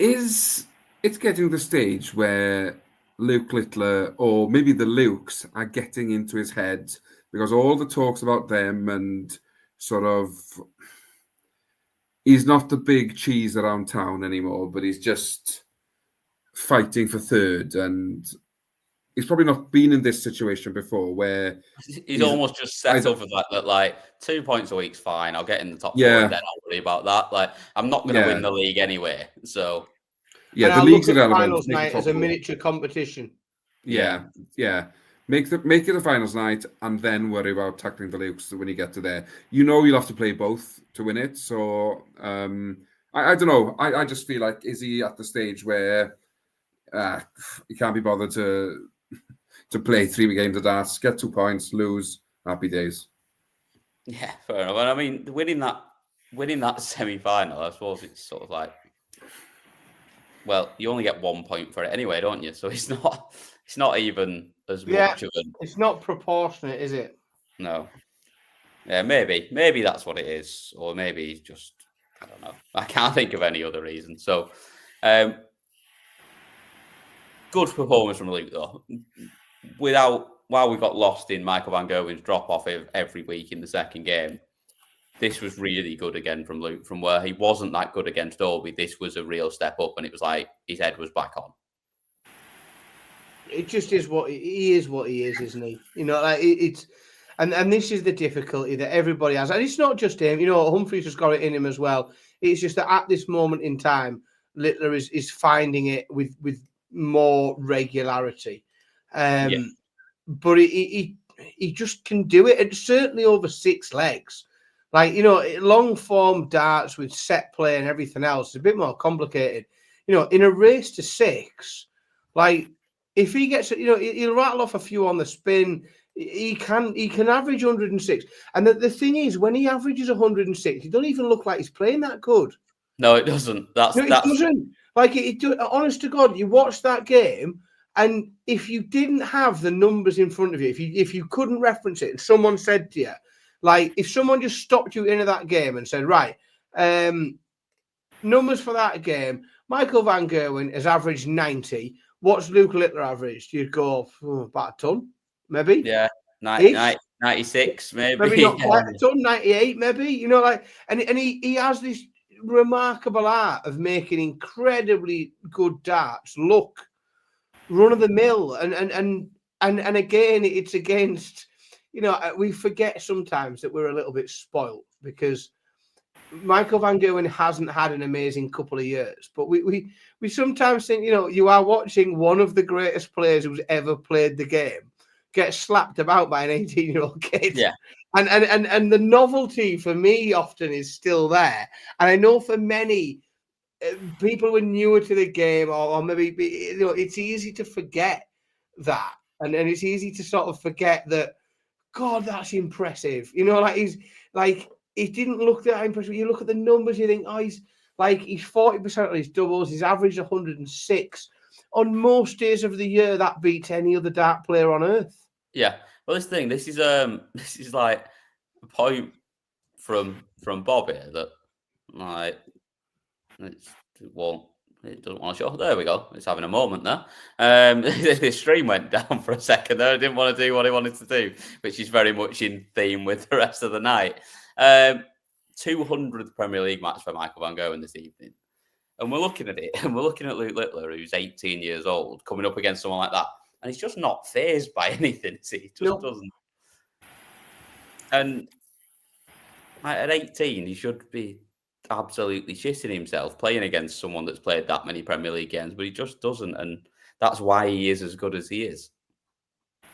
C: it's getting to the stage where Luke Littler or maybe the Lukes are getting into his head because all the talks about them and sort of he's not the big cheese around town anymore, but he's just fighting for third and he's probably not been in this situation before where
A: He's almost just set up for that, like 2 points a week's fine. I'll get in the top 4 and then I'll worry about that. Like, I'm not going to win the league anyway. So,
C: the league's irrelevant.
B: Finals night as a miniature competition.
C: Yeah. Make it a finals night and then worry about tackling the Lukes when you get to there. You'll have to play both to win it. So, I don't know. I just feel like, is he at the stage where he can't be bothered to play 3 games of darts, get 2 points, lose, happy days.
A: Yeah, fair enough. And I mean, winning that semi-final, I suppose it's sort of like, well, you only get 1 point for it anyway, don't you? So it's not even as much of an.
B: It's not proportionate, is it?
A: No. Yeah, maybe that's what it is, or maybe just, I don't know. I can't think of any other reason. So, good performance from Luke though. While we got lost in Michael Van Gerwen's drop-off every week in the second game, this was really good again from Luke. From where he wasn't that good against Orby, this was a real step up, and it was like his head was back on.
B: It just is what he is, isn't he? Like it's, and this is the difficulty that everybody has, and it's not just him. Humphreys has got it in him as well. It's just that at this moment in time, Littler is finding it with more regularity. But he just can do it, and certainly over 6 legs. Like, long form darts with set play and everything else is a bit more complicated. In a race to 6, like if he gets, he'll rattle off a few on the spin. He can average 106. And the thing is, when he averages 106, he doesn't even look like he's playing that good.
A: No, it doesn't. It
B: doesn't. Like, honest to God, you watch that game, and if you didn't have the numbers in front of you, if you couldn't reference it, and someone said to you, like, if someone just stopped you into that game and said, right, numbers for that game, Michael Van Gerwen has averaged 90. What's Luke Littler averaged? You'd go, about a ton, maybe.
A: Yeah, 96, maybe.
B: Maybe not quite a ton, 98, maybe. And he has this remarkable art of making incredibly good darts look run of the mill, and again, it's against, we forget sometimes that we're a little bit spoiled because Michael Van Gerwen hasn't had an amazing couple of years, but we sometimes think, you are watching one of the greatest players who's ever played the game get slapped about by an 18-year-old kid.
A: Yeah.
B: And the novelty for me often is still there. And I know for many people who are newer to the game, or maybe, it's easy to forget that. And it's easy to sort of forget that, God, that's impressive. He didn't look that impressive. You look at the numbers, you think, he's 40% on his doubles. He's averaged 106. On most days of the year, that beats any other dart player on earth.
A: Yeah. Well, this is like a point from Bob here that, like, it doesn't want to show. There we go. It's having a moment there. The stream went down for a second there. I didn't want to do what I wanted to do, which is very much in theme with the rest of the night. 200th Premier League match for Michael Van Gerwen this evening. And we're looking at it, and we're looking at Luke Littler, who's 18 years old, coming up against someone like that. And he's just not fazed by anything. He just doesn't. And at 18, he should be absolutely shitting himself playing against someone that's played that many Premier League games, but he just doesn't. And that's why he is as good as he is.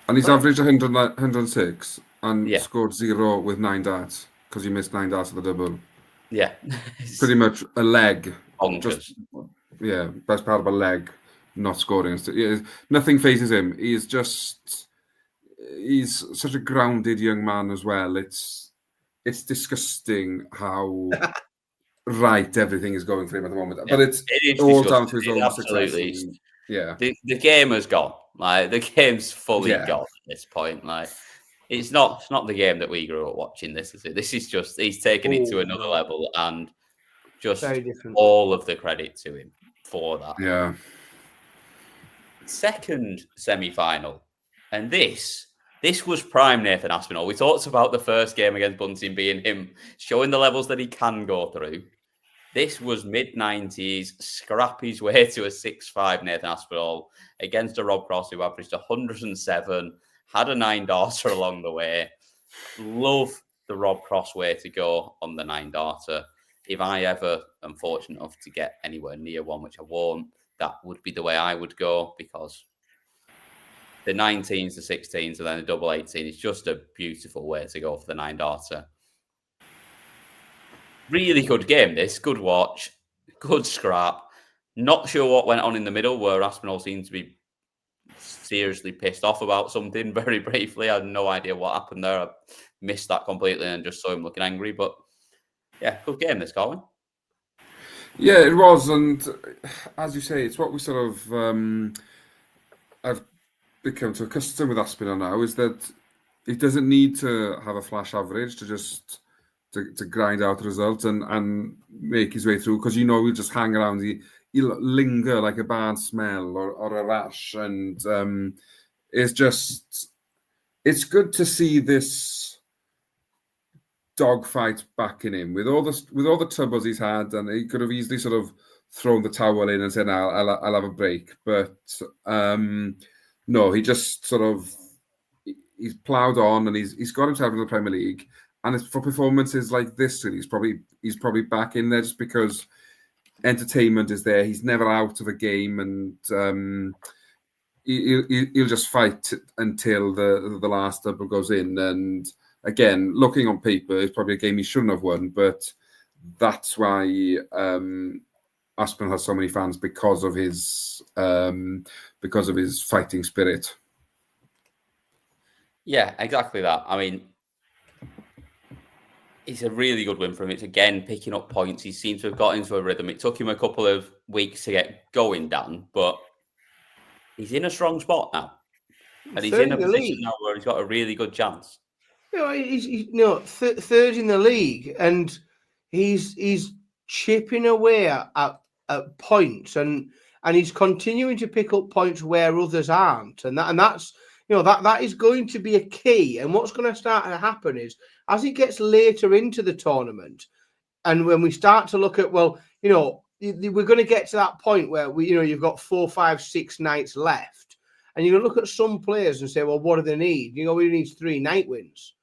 C: And he's averaged 106 and scored 0 with 9 darts because he missed 9 darts of the double.
A: Yeah.
C: Pretty much a leg.
A: Bonkers.
C: Best part of a leg, not scoring. Nothing phases him. He's such a grounded young man as well. It's disgusting how right everything is going for him at the moment. Yeah, but it's all down to his own
A: absolutely
C: success. Yeah.
A: The game has gone. Like, the game's fully gone at this point. Like, it's not the game that we grew up watching. This is it. This is just, he's taken it to another level, and just all of the credit to him for that.
C: Yeah.
A: Second semi-final, and this was prime Nathan Aspinall. We talked about the first game against Bunting being him showing the levels that he can go through. This was mid-90s, scrappy's way to a 6-5 Nathan Aspinall against a Rob Cross who averaged 107, had a 9-darter along the way. Love the Rob Cross way to go on the 9-darter. If I ever am fortunate enough to get anywhere near one, which I won't, that would be the way I would go, because the 19s, the 16s, and then the double 18 is just a beautiful way to go for the 9-darter. Really good game, this. Good watch. Good scrap. Not sure what went on in the middle, where Aspinall seemed to be seriously pissed off about something very briefly. I had no idea what happened there. I missed that completely and just saw him looking angry. But yeah, good game, this, Colin.
C: Yeah, it was. And as you say, it's what we sort of have become too accustomed with Aspinall now, is that it doesn't need to have a flash average to just to grind out a result and make his way through, because he'll just hang around. He'll linger like a bad smell or a rash, and it's good to see this dogfight back in him with all the troubles he's had, and he could have easily sort of thrown the towel in and said, "No, I'll have a break," but no, he just sort of he's ploughed on, and he's got himself in the Premier League. And it's for performances like this, he's probably back in there just because entertainment is there. He's never out of a game, and he'll just fight until the last double goes in. And again, looking on paper, it's probably a game he shouldn't have won, but that's why Aspinall has so many fans, because of his fighting spirit.
A: Yeah, exactly that. I mean, it's a really good win for him. It's, again, picking up points. He seems to have got into a rhythm. It took him a couple of weeks to get going, Dan, but he's in a strong spot now. And he's in a position now where he's got a really good chance.
B: He's third in the league, and he's chipping away at points, and he's continuing to pick up points where others aren't. And that's that is going to be a key. And what's going to start to happen is, as it gets later into the tournament, and when we start to look at, we're going to get to that point where you've got 4, 5, 6 nights left, and you're going to look at some players and say, well, what do they need? We need 3 night wins.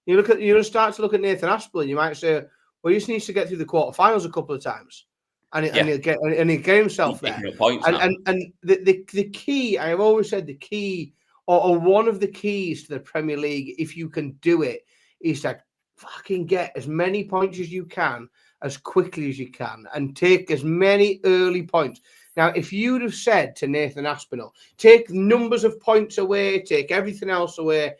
B: You're going to start to look at Nathan Aspinall, and you might say, well, he just needs to get through the quarterfinals a couple of times, and he'll get himself there. And the key, I have always said, the key, or one of the keys to the Premier League, if you can do it, is to fucking get as many points as you can, as quickly as you can, and take as many early points. Now, if you'd have said to Nathan Aspinall, take numbers of points away, take everything else away,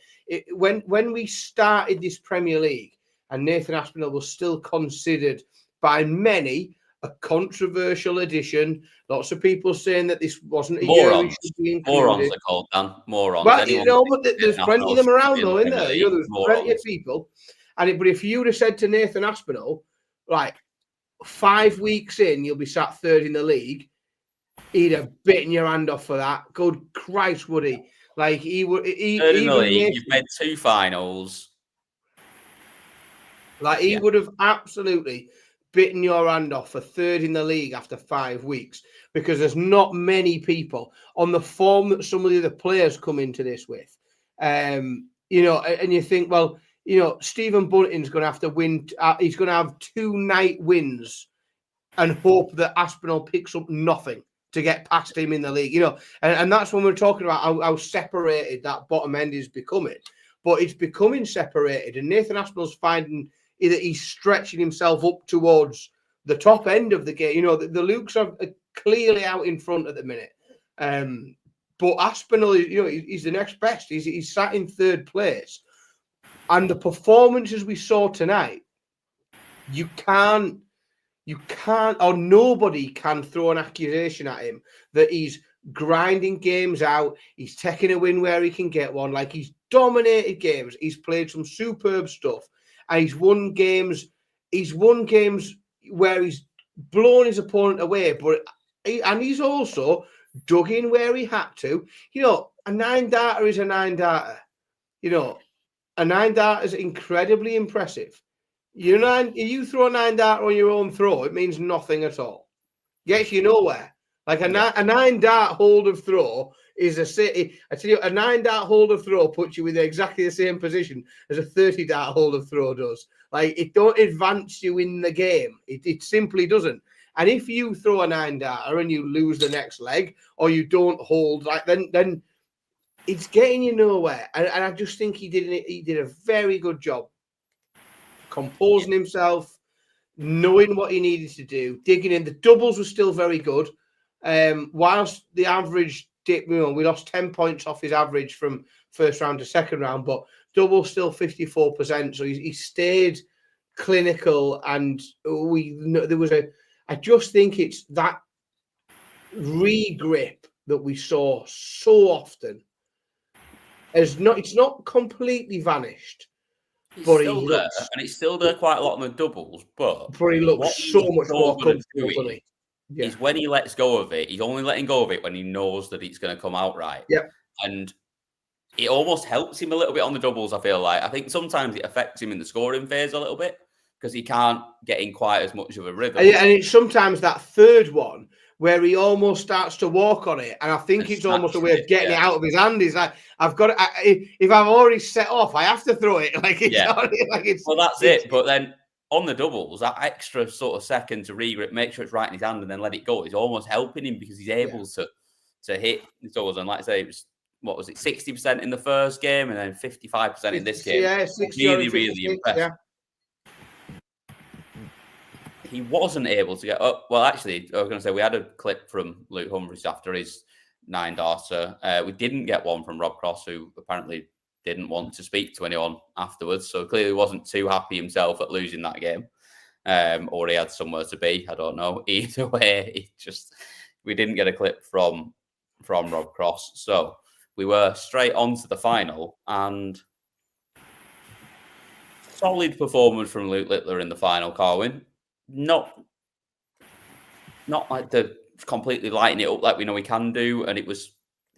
B: when we started this Premier League, and Nathan Aspinall was still considered by many a controversial addition. Lots of people saying that this wasn't a year he should be included.
A: Morons are called, Dan. Morons.
B: Well, but there's plenty of them around, though, isn't there? There's plenty of people. But if you would have said to Nathan Aspinall, like, 5 weeks in, you'll be sat third in the league, he'd have bitten your hand off for that. Good Christ, would he? Like, he would.
A: Third in the league, you've made 2 finals.
B: Like, he would have absolutely bitten your hand off for third in the league after 5 weeks, because there's not many people on the form that some of the other players come into this with. And you think, well, Stephen Bunting's going to have to win. He's going to have 2 night wins and hope that Aspinall picks up nothing to get past him in the league. And that's when we're talking about how separated that bottom end is becoming. But it's becoming separated, and Nathan Aspinall's finding either he's stretching himself up towards the top end of the game. The Lukes are clearly out in front at the minute. But Aspinall, he's the next best. He's sat in third place. And the performances we saw tonight, you can't, or nobody can throw an accusation at him that he's grinding games out. He's taking a win where he can get one. Like, he's dominated games. He's played some superb stuff. And he's won games where he's blown his opponent away, and he's also dug in where he had to. A 9-darter is a 9-darter. A 9-darter is incredibly impressive. You throw a 9-dart on your own throw, it means nothing at all. Gets you nowhere. Like a 9-dart hold of throw is I tell you, a 9-dart hold of throw puts you in exactly the same position as a 30-dart hold of throw does. Like, it don't advance you in the game. It simply doesn't. And if you throw a 9-darter and you lose the next leg, or you don't hold, like then it's getting you nowhere. And I just think he did a very good job composing himself, knowing what he needed to do, digging in. The doubles were still very good. Whilst the average dip, we lost 10 points off his average from first round to second round, but double still 54%. So he stayed clinical, and I just think it's that re-grip that we saw so often. It's not completely vanished.
A: It's
B: But
A: still there, and it's still there quite a lot on the doubles. But
B: he looks so much more comfortable, doesn't he? Yeah.
A: Is when he lets go of it. He's only letting go of it when he knows that it's going to come out right.
B: Yeah.
A: And it almost helps him a little bit on the doubles, I feel like. I think sometimes it affects him in the scoring phase a little bit because he can't get in quite as much of a rhythm.
B: And it's sometimes that third one where he almost starts to walk on it, and I think it's almost a way of getting it out of his hand. He's like, I've got it. If I've already set off, I have to throw it.
A: Well, that's it. But then on the doubles, that extra sort of second to re-grip, make sure it's right in his hand, and then let it go is almost helping him because he's able to hit the doubles. And like I say, it was, what was it, 60% in the first game, and then 55% in this game.
B: Yeah,
A: really impressed.
B: Yeah.
A: He wasn't able to get up. Well, actually, I was going to say we had a clip from Luke Humphries after his 9-darter. We didn't get one from Rob Cross, who apparently didn't want to speak to anyone afterwards. So clearly wasn't too happy himself at losing that game. Or he had somewhere to be. I don't know. Either way, we didn't get a clip from Rob Cross. So we were straight on to the final, and solid performance from Luke Littler in the final, Carwin. Not like the completely lighting it up like we know he can do, and it was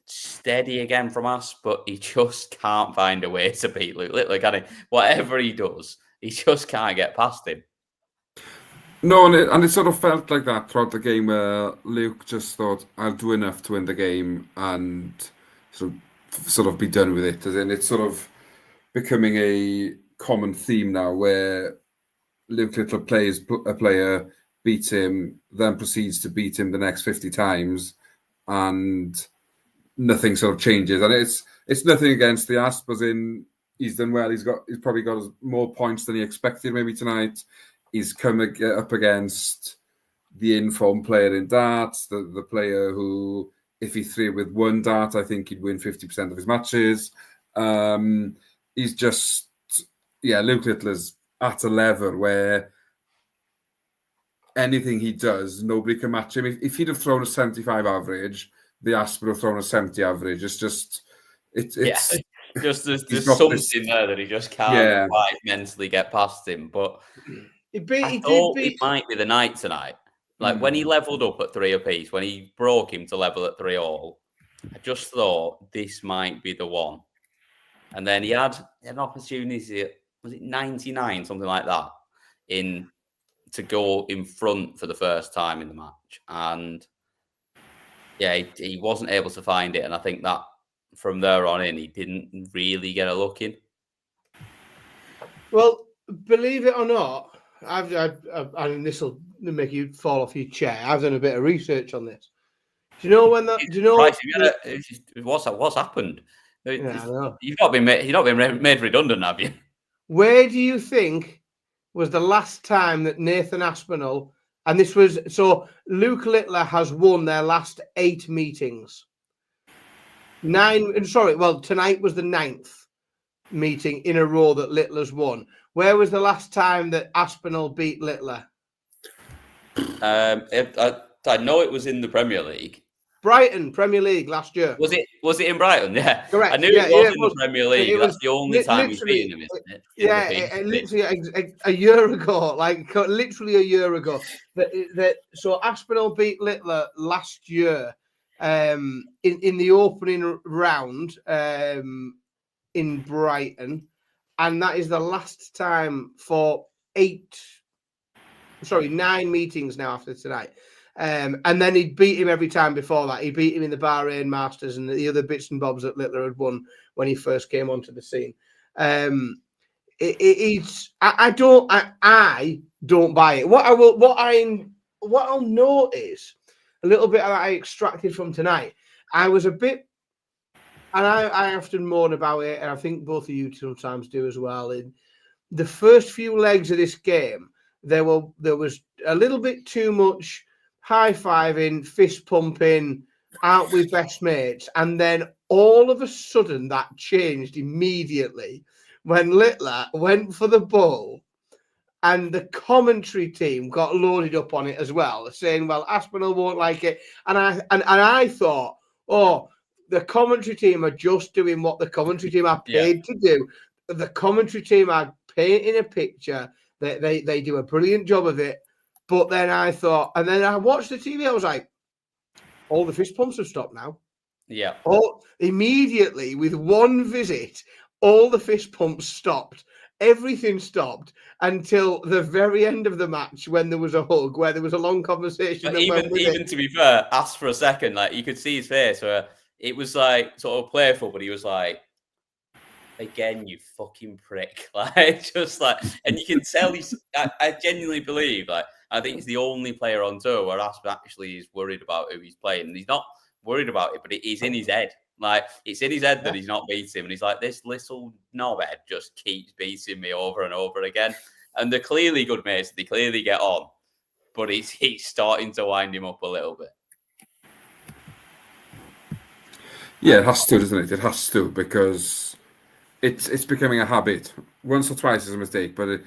A: steady again from us, but he just can't find a way to beat Luke Littler, can he? Whatever he does, he just can't get past him.
C: No, and it sort of felt like that throughout the game where Luke just thought, I'll do enough to win the game and sort of be done with it. As in, it's sort of becoming a common theme now where Luke Littler plays a player, beats him, then proceeds to beat him the next 50 times, and nothing sort of changes. And it's nothing against the Asp, as in he's done well. He's probably got more points than he expected maybe tonight. He's come up against the informed player in darts, the player who, if he threw with one dart, I think he'd win 50% of his matches. He's just, Luke Littler's at a level where anything he does, nobody can match him. If he'd have thrown a 75 average, the Asp would have thrown a 70 average. It's just, it's
A: just there's something there that he just can't quite mentally get past him. But it might be the night tonight. Like when he leveled up at 3 apiece, when he broke him to level at 3-all, I just thought this might be the one. And then he had an opportunity. Was it 99, something like that, to go in front for the first time in the match. And he wasn't able to find it. And I think that from there on in, he didn't really get a look in.
B: Well, believe it or not, and this will make you fall off your chair. I've done a bit of research on this. Do you know when that? Do you know
A: what's happened?
B: Yeah,
A: You've not been made redundant, have you?
B: Where do you think was the last time that Nathan Aspinall, and this was, so Luke Littler has won their last 8 meetings. Tonight was the 9th meeting in a row that Littler's won. Where was the last time that Aspinall beat Littler?
A: I know it was in the Premier League.
B: Brighton, Premier League last year.
A: Was it in Brighton? Yeah.
B: Correct.
A: I knew it was in the Premier League. That's the only time he's beaten him, isn't it?
B: Literally a year ago, literally a year ago. So Aspinall beat Littler last year in the opening round in Brighton. And that is the last time for 9 meetings now after tonight. And then he'd beat him every time before that. He beat him in the Bahrain Masters and the other bits and bobs that Littler had won when he first came onto the scene. I don't buy it. What I'll note is a little bit that I extracted from tonight. I was a bit, and I often moan about it, and I think both of you sometimes do as well. In the first few legs of this game, there was a little bit too much high-fiving, fist pumping, out with best mates, and then all of a sudden that changed immediately when Littler went for the ball, and the commentary team got loaded up on it as well, saying, "Well, Aspinall won't like it," and I thought, "Oh, the commentary team are just doing what the commentary team are paid to do. The commentary team are painting a picture. They do a brilliant job of it." But then I thought, and then I watched the TV. I was like, all the fist pumps have stopped now.
A: Yeah.
B: Immediately with one visit, all the fist pumps stopped. Everything stopped until the very end of the match when there was a hug, where there was a long conversation.
A: But even to be fair, asked for a second, like you could see his face where it was like sort of playful, but he was like, "Again, you fucking prick!" Like just like, and you can tell he's. I genuinely believe, like, I think he's the only player on tour where Asp actually is worried about who he's playing, and he's not worried about it, but it is in his head. Like it's in his head that he's not beating him, and he's like, "This little knobhead just keeps beating me over and over again." And they're clearly good mates; they clearly get on, but he's starting to wind him up a little bit.
C: Yeah, it has to, doesn't it? It has to, because it's becoming a habit. Once or twice is a mistake, but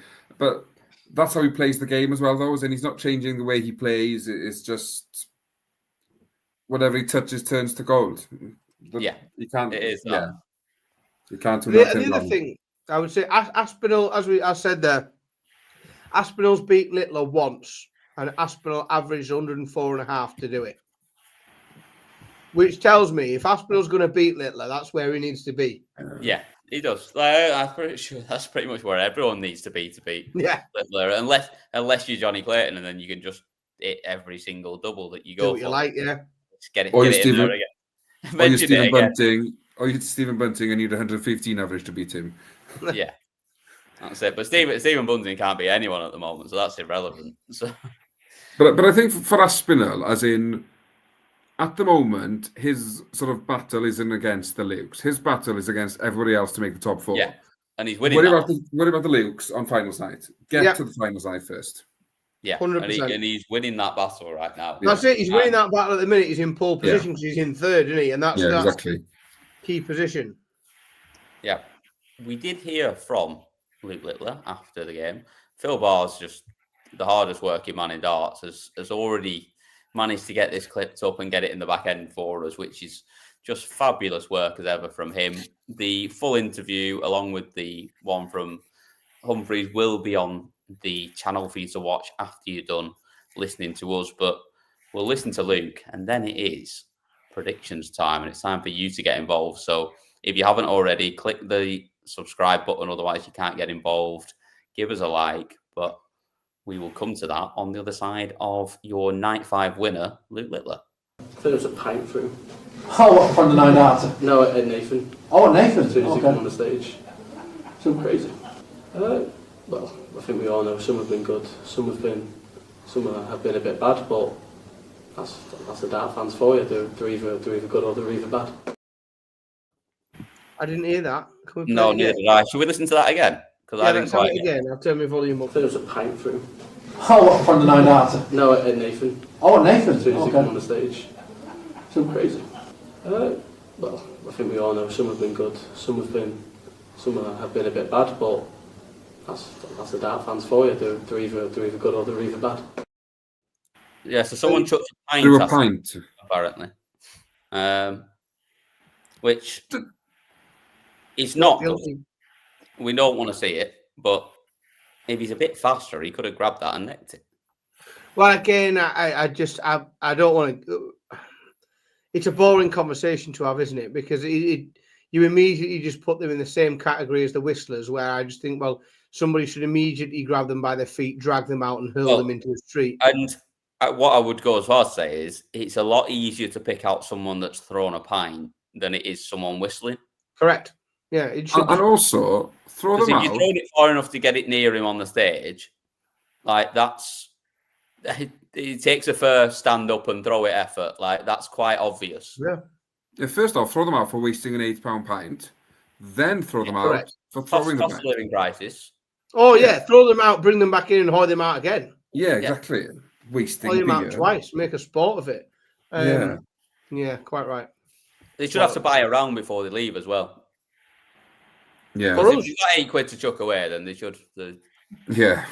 C: that's how he plays the game as well, though. And he's not changing the way he plays. It's just whatever he touches turns to gold.
A: Yeah,
C: you can't.
A: It is.
C: Yeah, you can't do
B: The
C: nothing
B: other
C: wrong.
B: thing I would say, Aspinall, as I said there, Aspinall's beat Littler once, and Aspinall averaged 104.5 to do it. Which tells me if Aspinall's going to beat Littler, that's where he needs to be.
A: Yeah, he does. Like, I'm pretty sure that's pretty much where everyone needs to be Littler, unless you're Johnny Clayton, and then you can just hit every single double that you go
B: Do what
A: for.
B: you like, yeah.
A: Just get it
C: Or
A: in there again.
C: Or you're Stephen Bunting, and you'd 115 average to beat him.
A: Yeah, that's it. But Stephen Bunting can't beat anyone at the moment, so that's irrelevant. So,
C: but I think for Aspinall, as in, at the moment, his sort of battle isn't against the Lukes. His battle is against everybody else to make the top 4.
A: Yeah, and he's winning.
C: Worry about the Lukes on finals night. Get to the finals night first.
A: Yeah,
B: 100%.
A: And he's winning that battle right now.
B: That's it. He's winning that battle at the minute. He's in pole position because he's in third, isn't he? And that's
C: exactly
B: key position.
A: Yeah, we did hear from Luke Littler after the game. Phil Barr's just the hardest working man in darts, has already managed to get this clipped up and get it in the back end for us, which is just fabulous work as ever from him. The full interview, along with the one from Humphreys, will be on the channel for you to watch after you're done listening to us. But we'll listen to Luke, and then it is predictions time, and it's time for you to get involved. So if you haven't already, click the subscribe button, otherwise you can't get involved. Give us a like, but we will come to that on the other side of your night 5 winner, Luke Littler.
E: I think it was a pint through.
F: Oh, what, from the 9 out?
E: No, at Nathan.
F: Oh, Nathan.
E: As soon as he
F: Okay.
E: came on the stage. So crazy. Well, I think we all know some have been good, some have been a bit bad, but that's the dart fans for you. They're either good or they're either bad.
B: I didn't hear that. Can we play
A: No,
B: it
A: neither
B: again?
A: did I. Should we listen to that again? Because I didn't
B: let's have
A: quite
B: it
A: get it.
B: again. I'll turn my volume
E: I
B: up.
E: think it was a pint through.
F: Oh, what, from the 9 out?
E: No, at Nathan.
F: Oh, Nathan.
E: As soon as he came on
F: Okay.
E: the stage. So crazy. Well, I think we all know some have been good, some have been a bit bad, but that's the dart fans for you. They're either good or they're either bad.
A: Yeah, so someone chucked a pint
C: Through a
A: at us,
C: pint.
A: apparently. Which is not good.
B: Guilty.
A: We don't want to see it, but if he's a bit faster, he could have grabbed that and nicked it.
B: Well, again, I don't want to. It's a boring conversation to have, isn't it? Because you immediately just put them in the same category as the Whistlers, where I just think, well, somebody should immediately grab them by their feet, drag them out, and hurl them into the street.
A: And what I would go as far as say is it's a lot easier to pick out someone that's thrown a pint than it is someone whistling.
B: Correct. Yeah, it should.
C: And also throw
A: Because
C: them
A: if you're
C: out.
A: throwing it far enough to get it near him on the stage, like it takes a first stand up and throw it effort. Like that's quite obvious.
C: Yeah, first off, throw them out for wasting an £8 pint, then throw them out
B: correct.
C: for throwing the
A: Cost of
C: pint.
A: living crisis.
B: Oh yeah, throw them out, bring them back in, and haul them out again.
C: Yeah, exactly. Wasting
B: Haul them out
C: beer.
B: twice, make a sport of it. Yeah, quite right.
A: They should have to buy a round before they leave as well.
C: Yeah.
B: For
A: If
B: us,
A: you've got £8 to chuck away, then they should.
C: Yeah.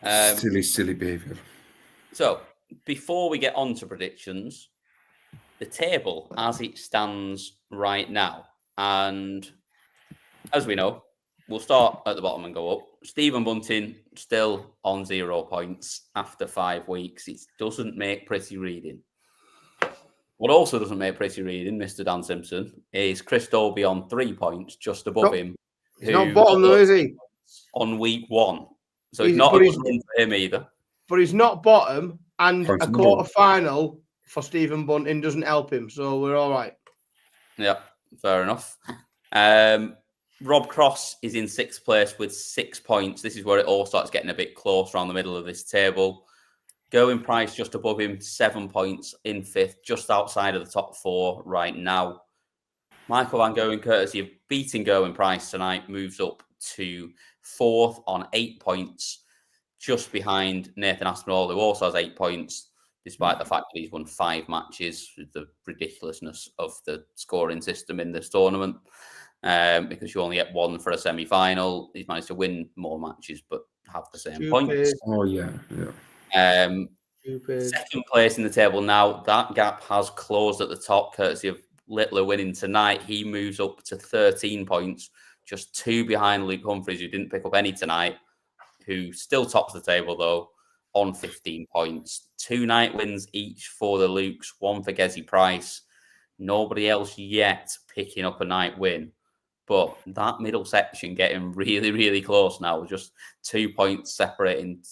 A: Um,
C: Silly behaviour.
A: So, before we get on to predictions, the table as it stands right now, and as we know, we'll start at the bottom and go up. Stephen Bunting still on 0 points after 5 weeks. It doesn't make pretty reading. What also doesn't make pretty reading, Mr. Dan Simpson, is Chris Dolby on 3 points, just above him.
B: He's not bottom though, is he?
A: On week 1. So it's not a good run for him either.
B: But he's not bottom, and
C: Points
B: a
C: in the
B: quarter final for Stephen Bunting doesn't help him, so we're all right.
A: Yeah, fair enough. Rob Cross is in 6th place with 6 points. This is where it all starts getting a bit close around the middle of this table. Going Price just above him, 7 points in 5th, just outside of the top 4 right now. Michael Van Going, courtesy of beating Going Price tonight, moves up to 4th on 8 points, just behind Nathan Aspinall, who also has 8 points, despite the fact that he's won 5 matches with the ridiculousness of the scoring system in this tournament. Because you only get 1 for a semi-final. He's managed to win more matches, but have the same points.
C: Oh, yeah.
A: Second place in the table now. That gap has closed at the top, courtesy of Littler winning tonight. He moves up to 13 points, just 2 behind Luke Humphries, who didn't pick up any tonight, who still tops the table, though, on 15 points. 2 night wins each for the Lukes, 1 for Gezi Price. Nobody else yet picking up a night win. But that middle section getting really, really close now. Just 2 points separating.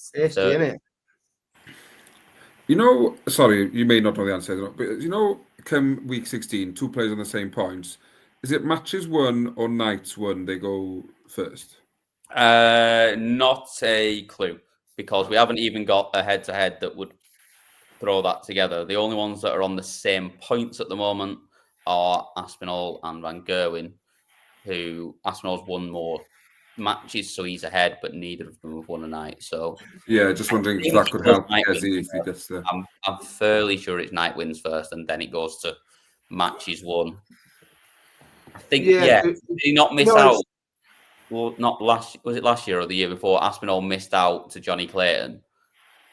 C: You know, sorry, you may not know the answer, but you know, come week 16, 2 players on the same points. Is it matches won or nights won? They go first.
A: Not a clue, because we haven't even got a head-to-head that would throw that together. The only ones that are on the same points at the moment are Aspinall and Van Gerwen, who Aspinall's won more matches, so he's ahead, but neither of them have won a night. So
C: yeah, just wondering if that could help Gezi if he gets there.
A: I'm fairly sure it's night wins first, and then it goes to matches won. I think, did he not miss out? Well, not was it last year or the year before? Aspinall missed out to Johnny Clayton,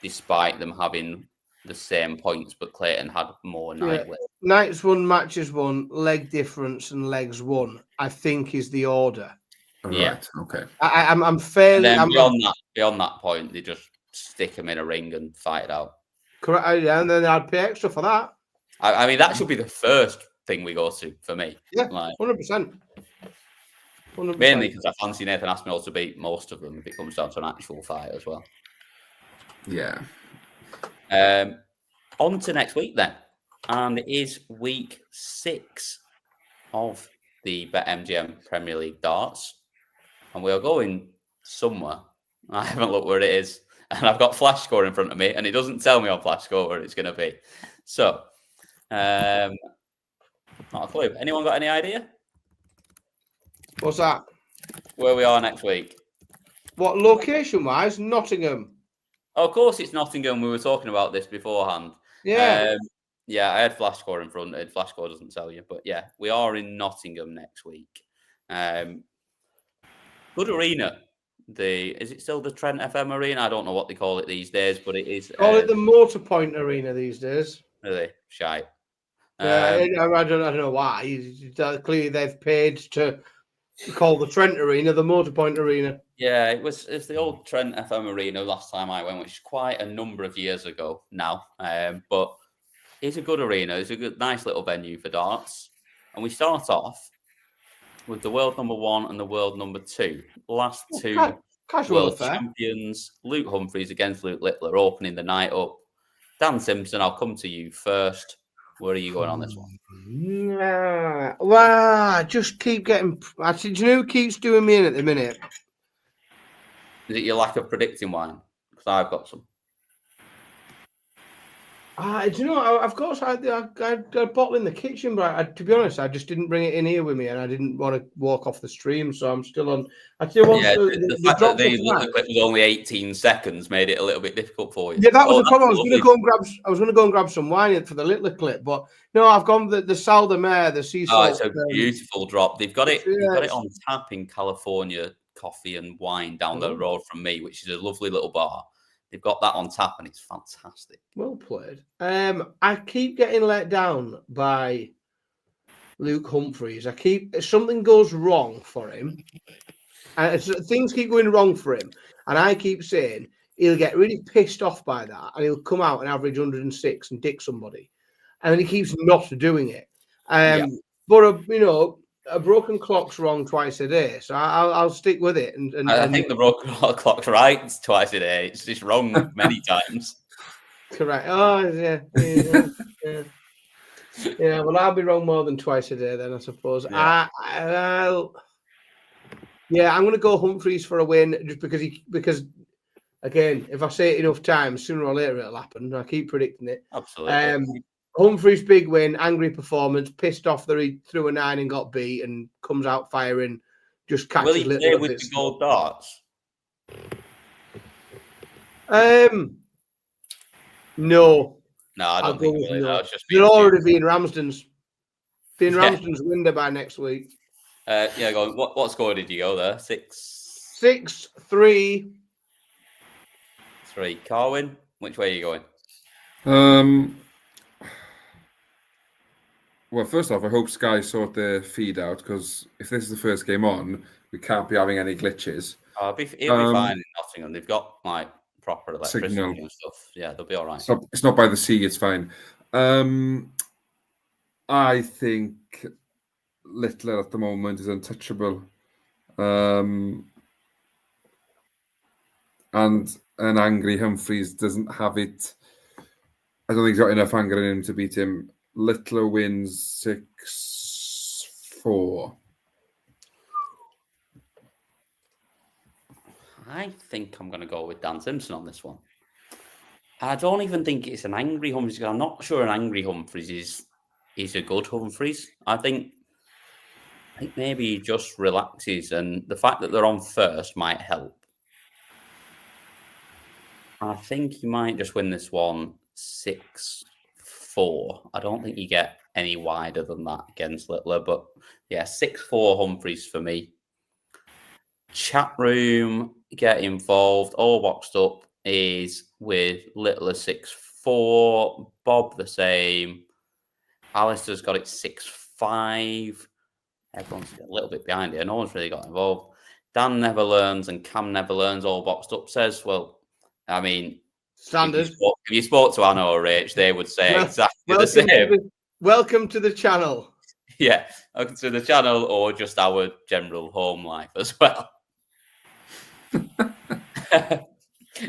A: despite them having the same points, but Clayton had more night wins.
B: Nights won, matches won, leg difference, and legs won, I think, is the order.
A: Yeah.
C: Right, okay.
B: I'm fairly.
A: And then beyond that point, they just stick them in a ring and fight it out.
B: Correct, and then I'd pay extra for that.
A: I mean, that should be the first thing we go to for me.
B: Yeah,
A: like
B: 100%.
A: Mainly because I fancy Nathan Aspinall to beat most of them if it comes down to an actual fight as well.
C: Yeah.
A: On to next week then, and it is week 6 of the BetMGM Premier League darts, and we are going somewhere. I haven't looked where it is, and I've got Flash Score in front of me, and it doesn't tell me on Flash Score where it's going to be. So, not a clue. Anyone got any idea?
B: What's that?
A: Where we are next week?
B: What, location-wise? Nottingham.
A: Oh, of course, it's Nottingham. We were talking about this beforehand.
B: Yeah.
A: I had Flash Score in front. Flash Score doesn't tell you, but yeah, we are in Nottingham next week. Good arena. Is it still the Trent FM Arena? I don't know what they call it these days, but it is.
B: Call it the Motorpoint Arena these days.
A: Really shite.
B: I don't know why. Clearly, they've paid to call the Trent Arena the Motorpoint Arena.
A: Yeah, it's the old Trent FM Arena last time I went, which is quite a number of years ago now. But it's a good arena. It's a nice little venue for darts. And we start off with the world number 1 and the world number 2. Last two
B: Casual
A: world
B: affair.
A: champions, Luke Humphries against Luke Littler, opening the night up. Dan Simpson, I'll come to you first. Where are you going on this one?
B: Well, just keep getting. Actually, do you know who keeps doing me in at the minute?
A: Is it your lack of predicting wine? Because I've got some.
B: Do you know? I've got a bottle in the kitchen, but to be honest, I just didn't bring it in here with me, and I didn't want to walk off the stream, so I'm still on. I still want
A: the fact that the clip was only 18 seconds made it a little bit difficult for you.
B: Yeah, that was the problem. I was going to go and grab some wine for the Littler clip, but no, I've gone the Sal de Mer, the sea salt.
A: Oh, it's a beautiful drop. They've got it. They've got it on tap in California Coffee and Wine down the road from me, which is a lovely little bar. They've got that on tap, and it's fantastic.
B: Well played. I keep getting let down by Luke Humphries. Something goes wrong for him, and things keep going wrong for him, and I keep saying he'll get really pissed off by that, and he'll come out and average 106 and dick somebody, and then he keeps not doing it. But a broken clock's wrong twice a day, so I'll stick with it. And
A: I think the broken clock's right twice a day. It's just wrong many times.
B: Correct. Oh, yeah. Yeah, well, I'll be wrong more than twice a day then, I suppose. Yeah. I'm going to go Humphries for a win just because, again, if I say it enough times, sooner or later it'll happen. I keep predicting it.
A: Absolutely.
B: Humphries' big win, angry performance, pissed off that he threw a 9 and got beat and comes out firing, just catches
A: Will he play with the gold darts?
B: No.
A: No, I don't think really. No.
B: They'll already be in Ramsden's. Be in Ramsden's window by next week.
A: Go on. What score did you go there?
B: 6-3.
A: 3. Carwin, which way are you going?
C: Well, first off, I hope Sky sort their feed out, because if this is the first game on, we can't be having any glitches.
A: It'll be fine in Nottingham. They've got like proper electricity
C: signal
A: and stuff. Yeah, they'll be all right.
C: It's not by the sea. It's fine. I think Littler at the moment is untouchable, and an angry Humphries doesn't have it. I don't think he's got enough anger in him to beat him. Littler wins 6-4.
A: I think I'm going to go with Dan Simpson on this one. I don't even think it's an angry Humphries. I'm not sure an angry Humphries is a good Humphries. I think maybe he just relaxes, and the fact that they're on first might help. I think he might just win this one 6-4. I don't think you get any wider than that against Littler, but yeah, 6-4 Humphries for me. Chat room, get involved. All boxed up is with Littler 6-4. Bob the same. Alistair's got it 6-5. Everyone's a little bit behind here. No one's really got involved. Dan Never Learns and Cam Never Learns, all boxed up, says, well, I mean,
B: standard.
A: If you spoke to Anna or Rach, they would say exactly the same.
B: Welcome to the channel.
A: Yeah, welcome to the channel, or just our general home life as well.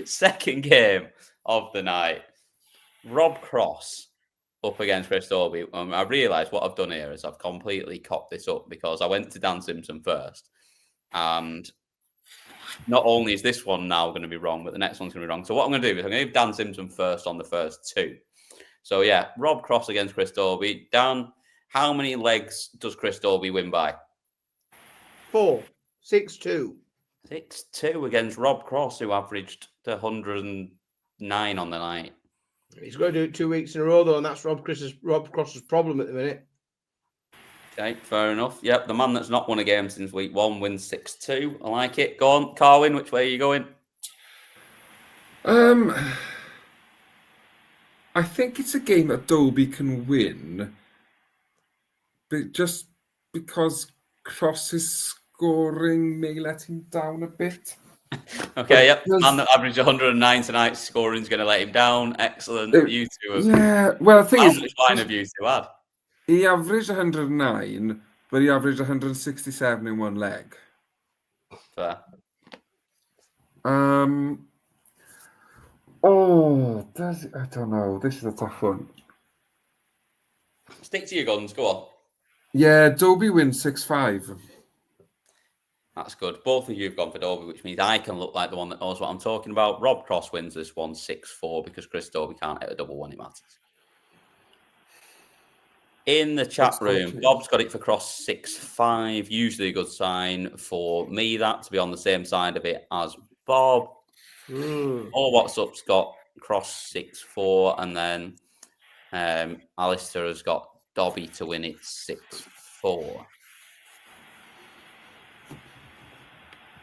A: Second game of the night. Rob Cross up against Chris Dobie. I realised what I've done here is I've completely copped this up because I went to Dan Simpson first. And not only is this one now going to be wrong, but the next one's going to be wrong. So what I'm going to do is I'm going to give Dan Simpson first on the first two. So yeah, Rob Cross against Chris Dobie. Dan, how many legs does Chris Dobie win by?
B: 4. 6-2.
A: 6-2 against Rob Cross, who averaged 109 on the night.
B: He's got to do it 2 weeks in a row, though, and that's Rob Cross's problem at the minute.
A: Okay, fair enough. Yep, the man that's not won a game since week 1 wins 6-2. I like it. Go on, Carwin, which way are you going?
C: I think it's a game that Dobie can win, but just because Cross's scoring may let him down a bit.
A: Okay, yep. The man that averaged 109 tonight, scoring's going to let him down. Excellent. You two have...
C: Yeah, well, the thing
A: how
C: is...
A: much line have you two had?
C: He averaged 109, but he averaged 167 in one leg.
A: Fair.
C: Oh, does it? I don't know. This is a tough one.
A: Stick to your guns. Go on.
C: Yeah, Dobie wins 6-5.
A: That's good. Both of you have gone for Dobie, which means I can look like the one that knows what I'm talking about. Rob Cross wins this one 6-4 because Chris Dobie can't hit a double when it matters. In the chat room, Bob's got it for Cross 6-5. Usually a good sign for me that to be on the same side of it as Bob. All What's Up's got Cross 6-4, and then Alistair has got Dobby to win it 6-4.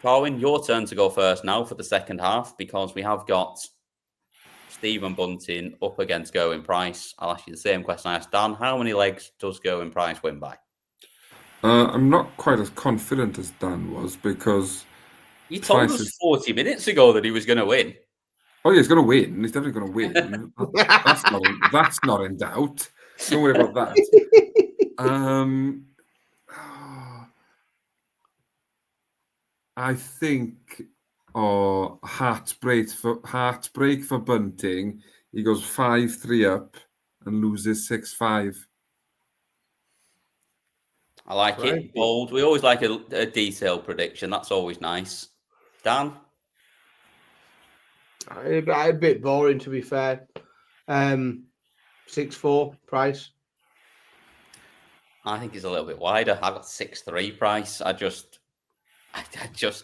A: Carwyn, your turn to go first now for the second half because we have got Stephen Bunting up against Gerwyn Price. I'll ask you the same question I asked Dan. How many legs does Gerwyn Price win by?
C: I'm not quite as confident as Dan was because
A: You told us 40 minutes ago that he was going to win.
C: Oh, yeah, he's going to win. He's definitely going to win. That's not in doubt. Don't worry about that. I think, heartbreak for Bunting. He goes 5-3 up and loses 6-5.
A: I like it. Bold. We always like a detailed prediction. That's always nice. Dan?
B: A bit boring, to be fair. 6-4 Price.
A: I think it's a little bit wider. I've got 6-3 Price. I just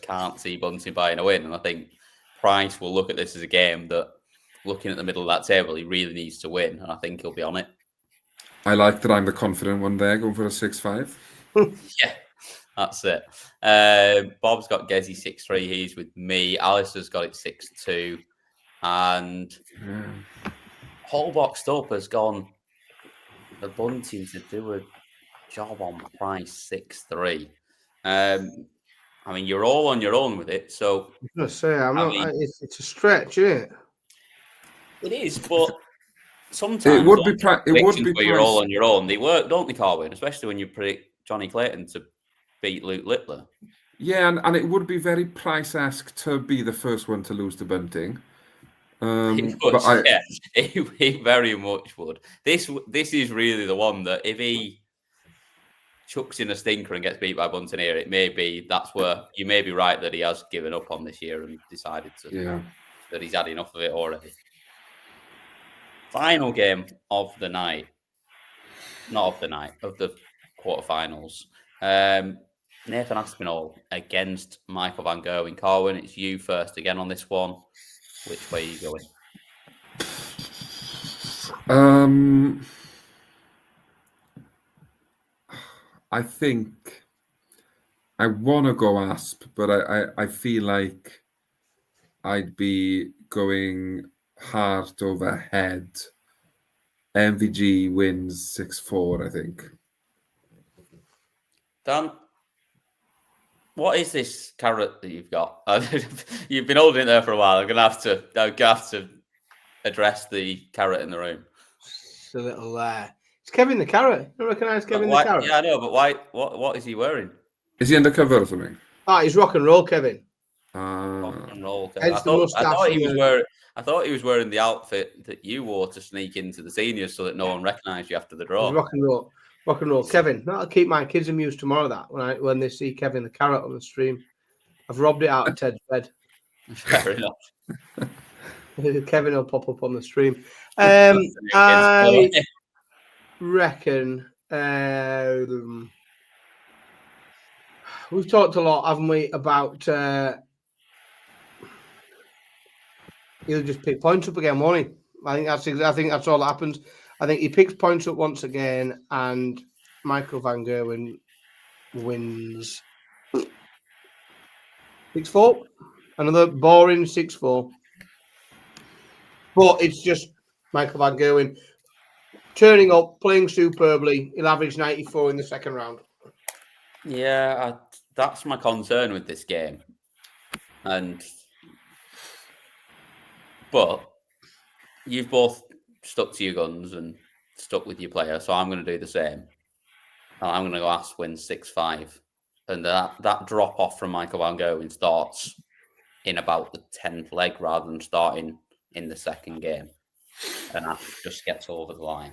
A: can't see Bunting buying a win. And I think Price will look at this as a game that, looking at the middle of that table, he really needs to win. And I think he'll be on it.
C: I like that I'm the confident one there, going for a 6-5.
A: Yeah, that's it. Bob's got Gezi 6-3. He's with me. Alistair's got it 6-2. And Whole Boxed Up has gone the Bunting to do a job on Price 6-3. I mean, you're all on your own with it. So
B: I was going to say, it's a stretch, isn't it?
A: It is, but sometimes
C: it would be
A: where you're all on your own. They work, don't they, Carwyn? Especially when you predict Johnny Clayton to beat Luke Littler.
C: Yeah, and it would be very Price-esque to be the first one to lose to Bunting.
A: He very much would. This is really the one that if he chucks in a stinker and gets beat by Bunting here, it may be that's where you may be right that he has given up on this year and decided that he's had enough of it already. Final game of the night. Not of the night, of the quarterfinals. Nathan Aspinall against Michael Van Gerwen. Carwyn, it's you first again on this one. Which way are you going?
C: I think I want to go Asp, but I feel like I'd be going heart over head. MVG wins 6-4, I think.
A: Dan, what is this carrot that you've got? You've been holding it there for a while. I'm gonna have to address the carrot in the room.
B: It's a little it's Kevin the Carrot. You recognise Kevin the Carrot?
A: Yeah, I know, but why? What is he wearing?
C: Is he undercover or something?
B: He's rock and roll, Kevin.
A: Rock and roll, Kevin. I thought he was wearing the outfit that you wore to sneak into the seniors so that no one recognised you after the draw.
B: Rock and roll, Kevin. That'll keep my kids amused tomorrow. That when they see Kevin the Carrot on the stream, I've robbed it out of Ted's bed.
A: Fair enough.
B: Kevin will pop up on the stream. I reckon we've talked a lot, haven't we, about he'll just pick points up again, won't he? I think that's all that happens. I think he picks points up once again, and Michael Van Gerwen wins 6-4. Another boring 6-4. But it's just Michael Van Gerwen turning up, playing superbly. He'll average 94 in the second round.
A: Yeah, that's my concern with this game. But you've both stuck to your guns and stuck with your player, so I'm going to do the same. I'm going to go Asp wins 6-5. And that drop off from Michael Van Gerwen starts in about the 10th leg rather than starting in the second game. And Asp just gets over the line.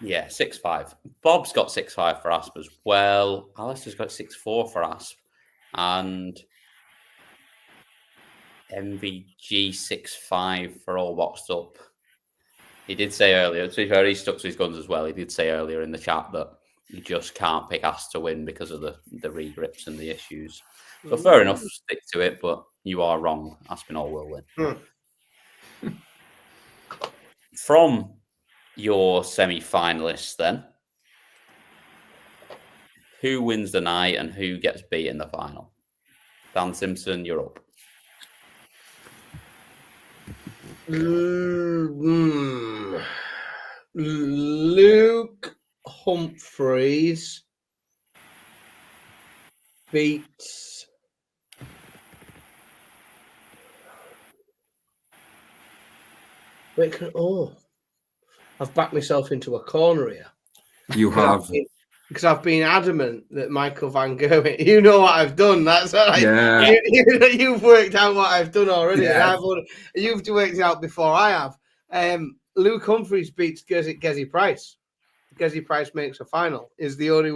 A: Yeah, 6-5. Bob's got 6-5 for Asp as well. Alistair's got 6-4 for Asp. And MVG 6-5 for All Boxed Up. He did say earlier, to be fair, he stuck to his guns as well. He did say earlier in the chat that you just can't pick Asp to win because of the regrips and the issues. So fair enough, stick to it, but you are wrong. Aspinall will win. From your semi-finalists then, who wins the night and who gets beat in the final? Dan Simpson, you're up.
B: Luke Humphreys beats I've backed myself into a corner here.
C: You have.
B: Because I've been adamant that Michael Van Gerwen, you know what I've done. That's all right.
C: Yeah.
B: You've worked out what I've done already.
C: Yeah.
B: You've worked it out before I have. Luke Humphreys beats Gezi Price. Gezi Price makes a final. It's the only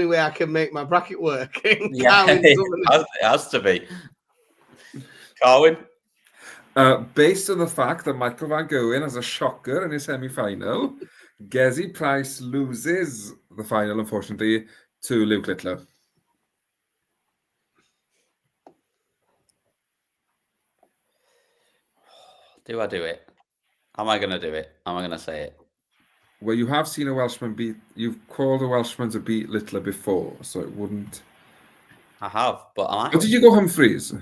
B: way I can make my bracket work.
A: Yeah, it has to be. Carwyn?
C: Based on the fact that Michael Van Gerwen has a shocker in his semi-final, Gezi Price loses the final, unfortunately, to Luke Littler.
A: Do I do it? Am I going to do it? Am I going to say it?
C: Well, you have seen a Welshman beat... You've called a Welshman to beat Littler before, so it wouldn't...
A: I have, but
C: Or did you go Humphreys?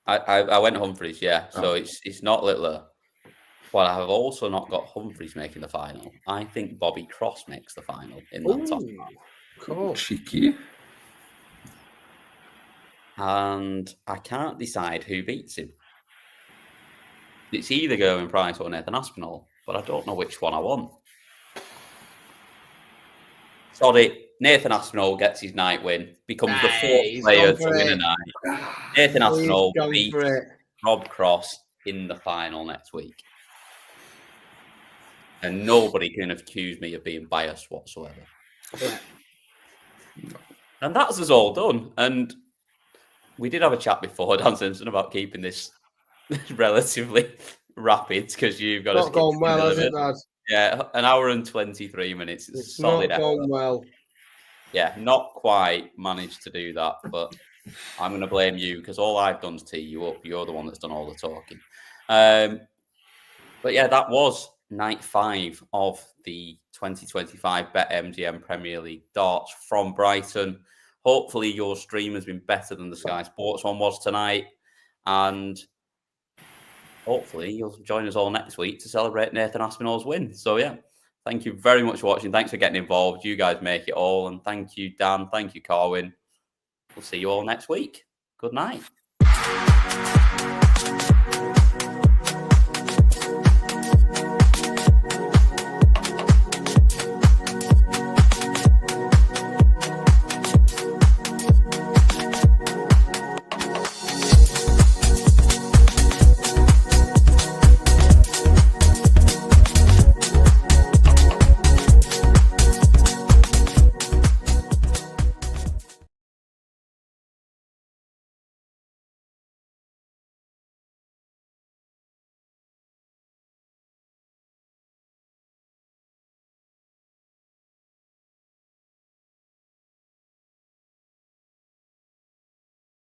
A: I went Humphreys, yeah. So it's not Littler. But I have also not got Humphreys making the final. I think Bobby Cross makes the final in that top half.
B: Cool.
C: Cheeky.
A: And I can't decide who beats him. It's either Gerwyn Price or Nathan Aspinall, but I don't know which one I want. Sorry, Nathan Aspinall gets his night win, becomes the fourth player to win a night. Nathan Aspinall beats Rob Cross in the final next week. And nobody can accuse me of being biased whatsoever.
B: Yeah.
A: And that's us all done. And we did have a chat before, Dan Simpson, about keeping this relatively rapid because you've got
B: not gone well, has it, Dad?
A: Yeah, an hour and 23 minutes. It's solid.
B: Not gone well.
A: Yeah, not quite managed to do that, but I'm going to blame you because all I've done is tee you up. You're the one that's done all the talking. But yeah, that was night 5 of the 2025 BetMGM Premier League darts from Brighton. Hopefully your stream has been better than the Sky Sports one was tonight. And hopefully you'll join us all next week to celebrate Nathan Aspinall's win. So yeah, thank you very much for watching. Thanks for getting involved. You guys make it all. And thank you, Dan. Thank you, Carwyn. We'll see you all next week. Good night.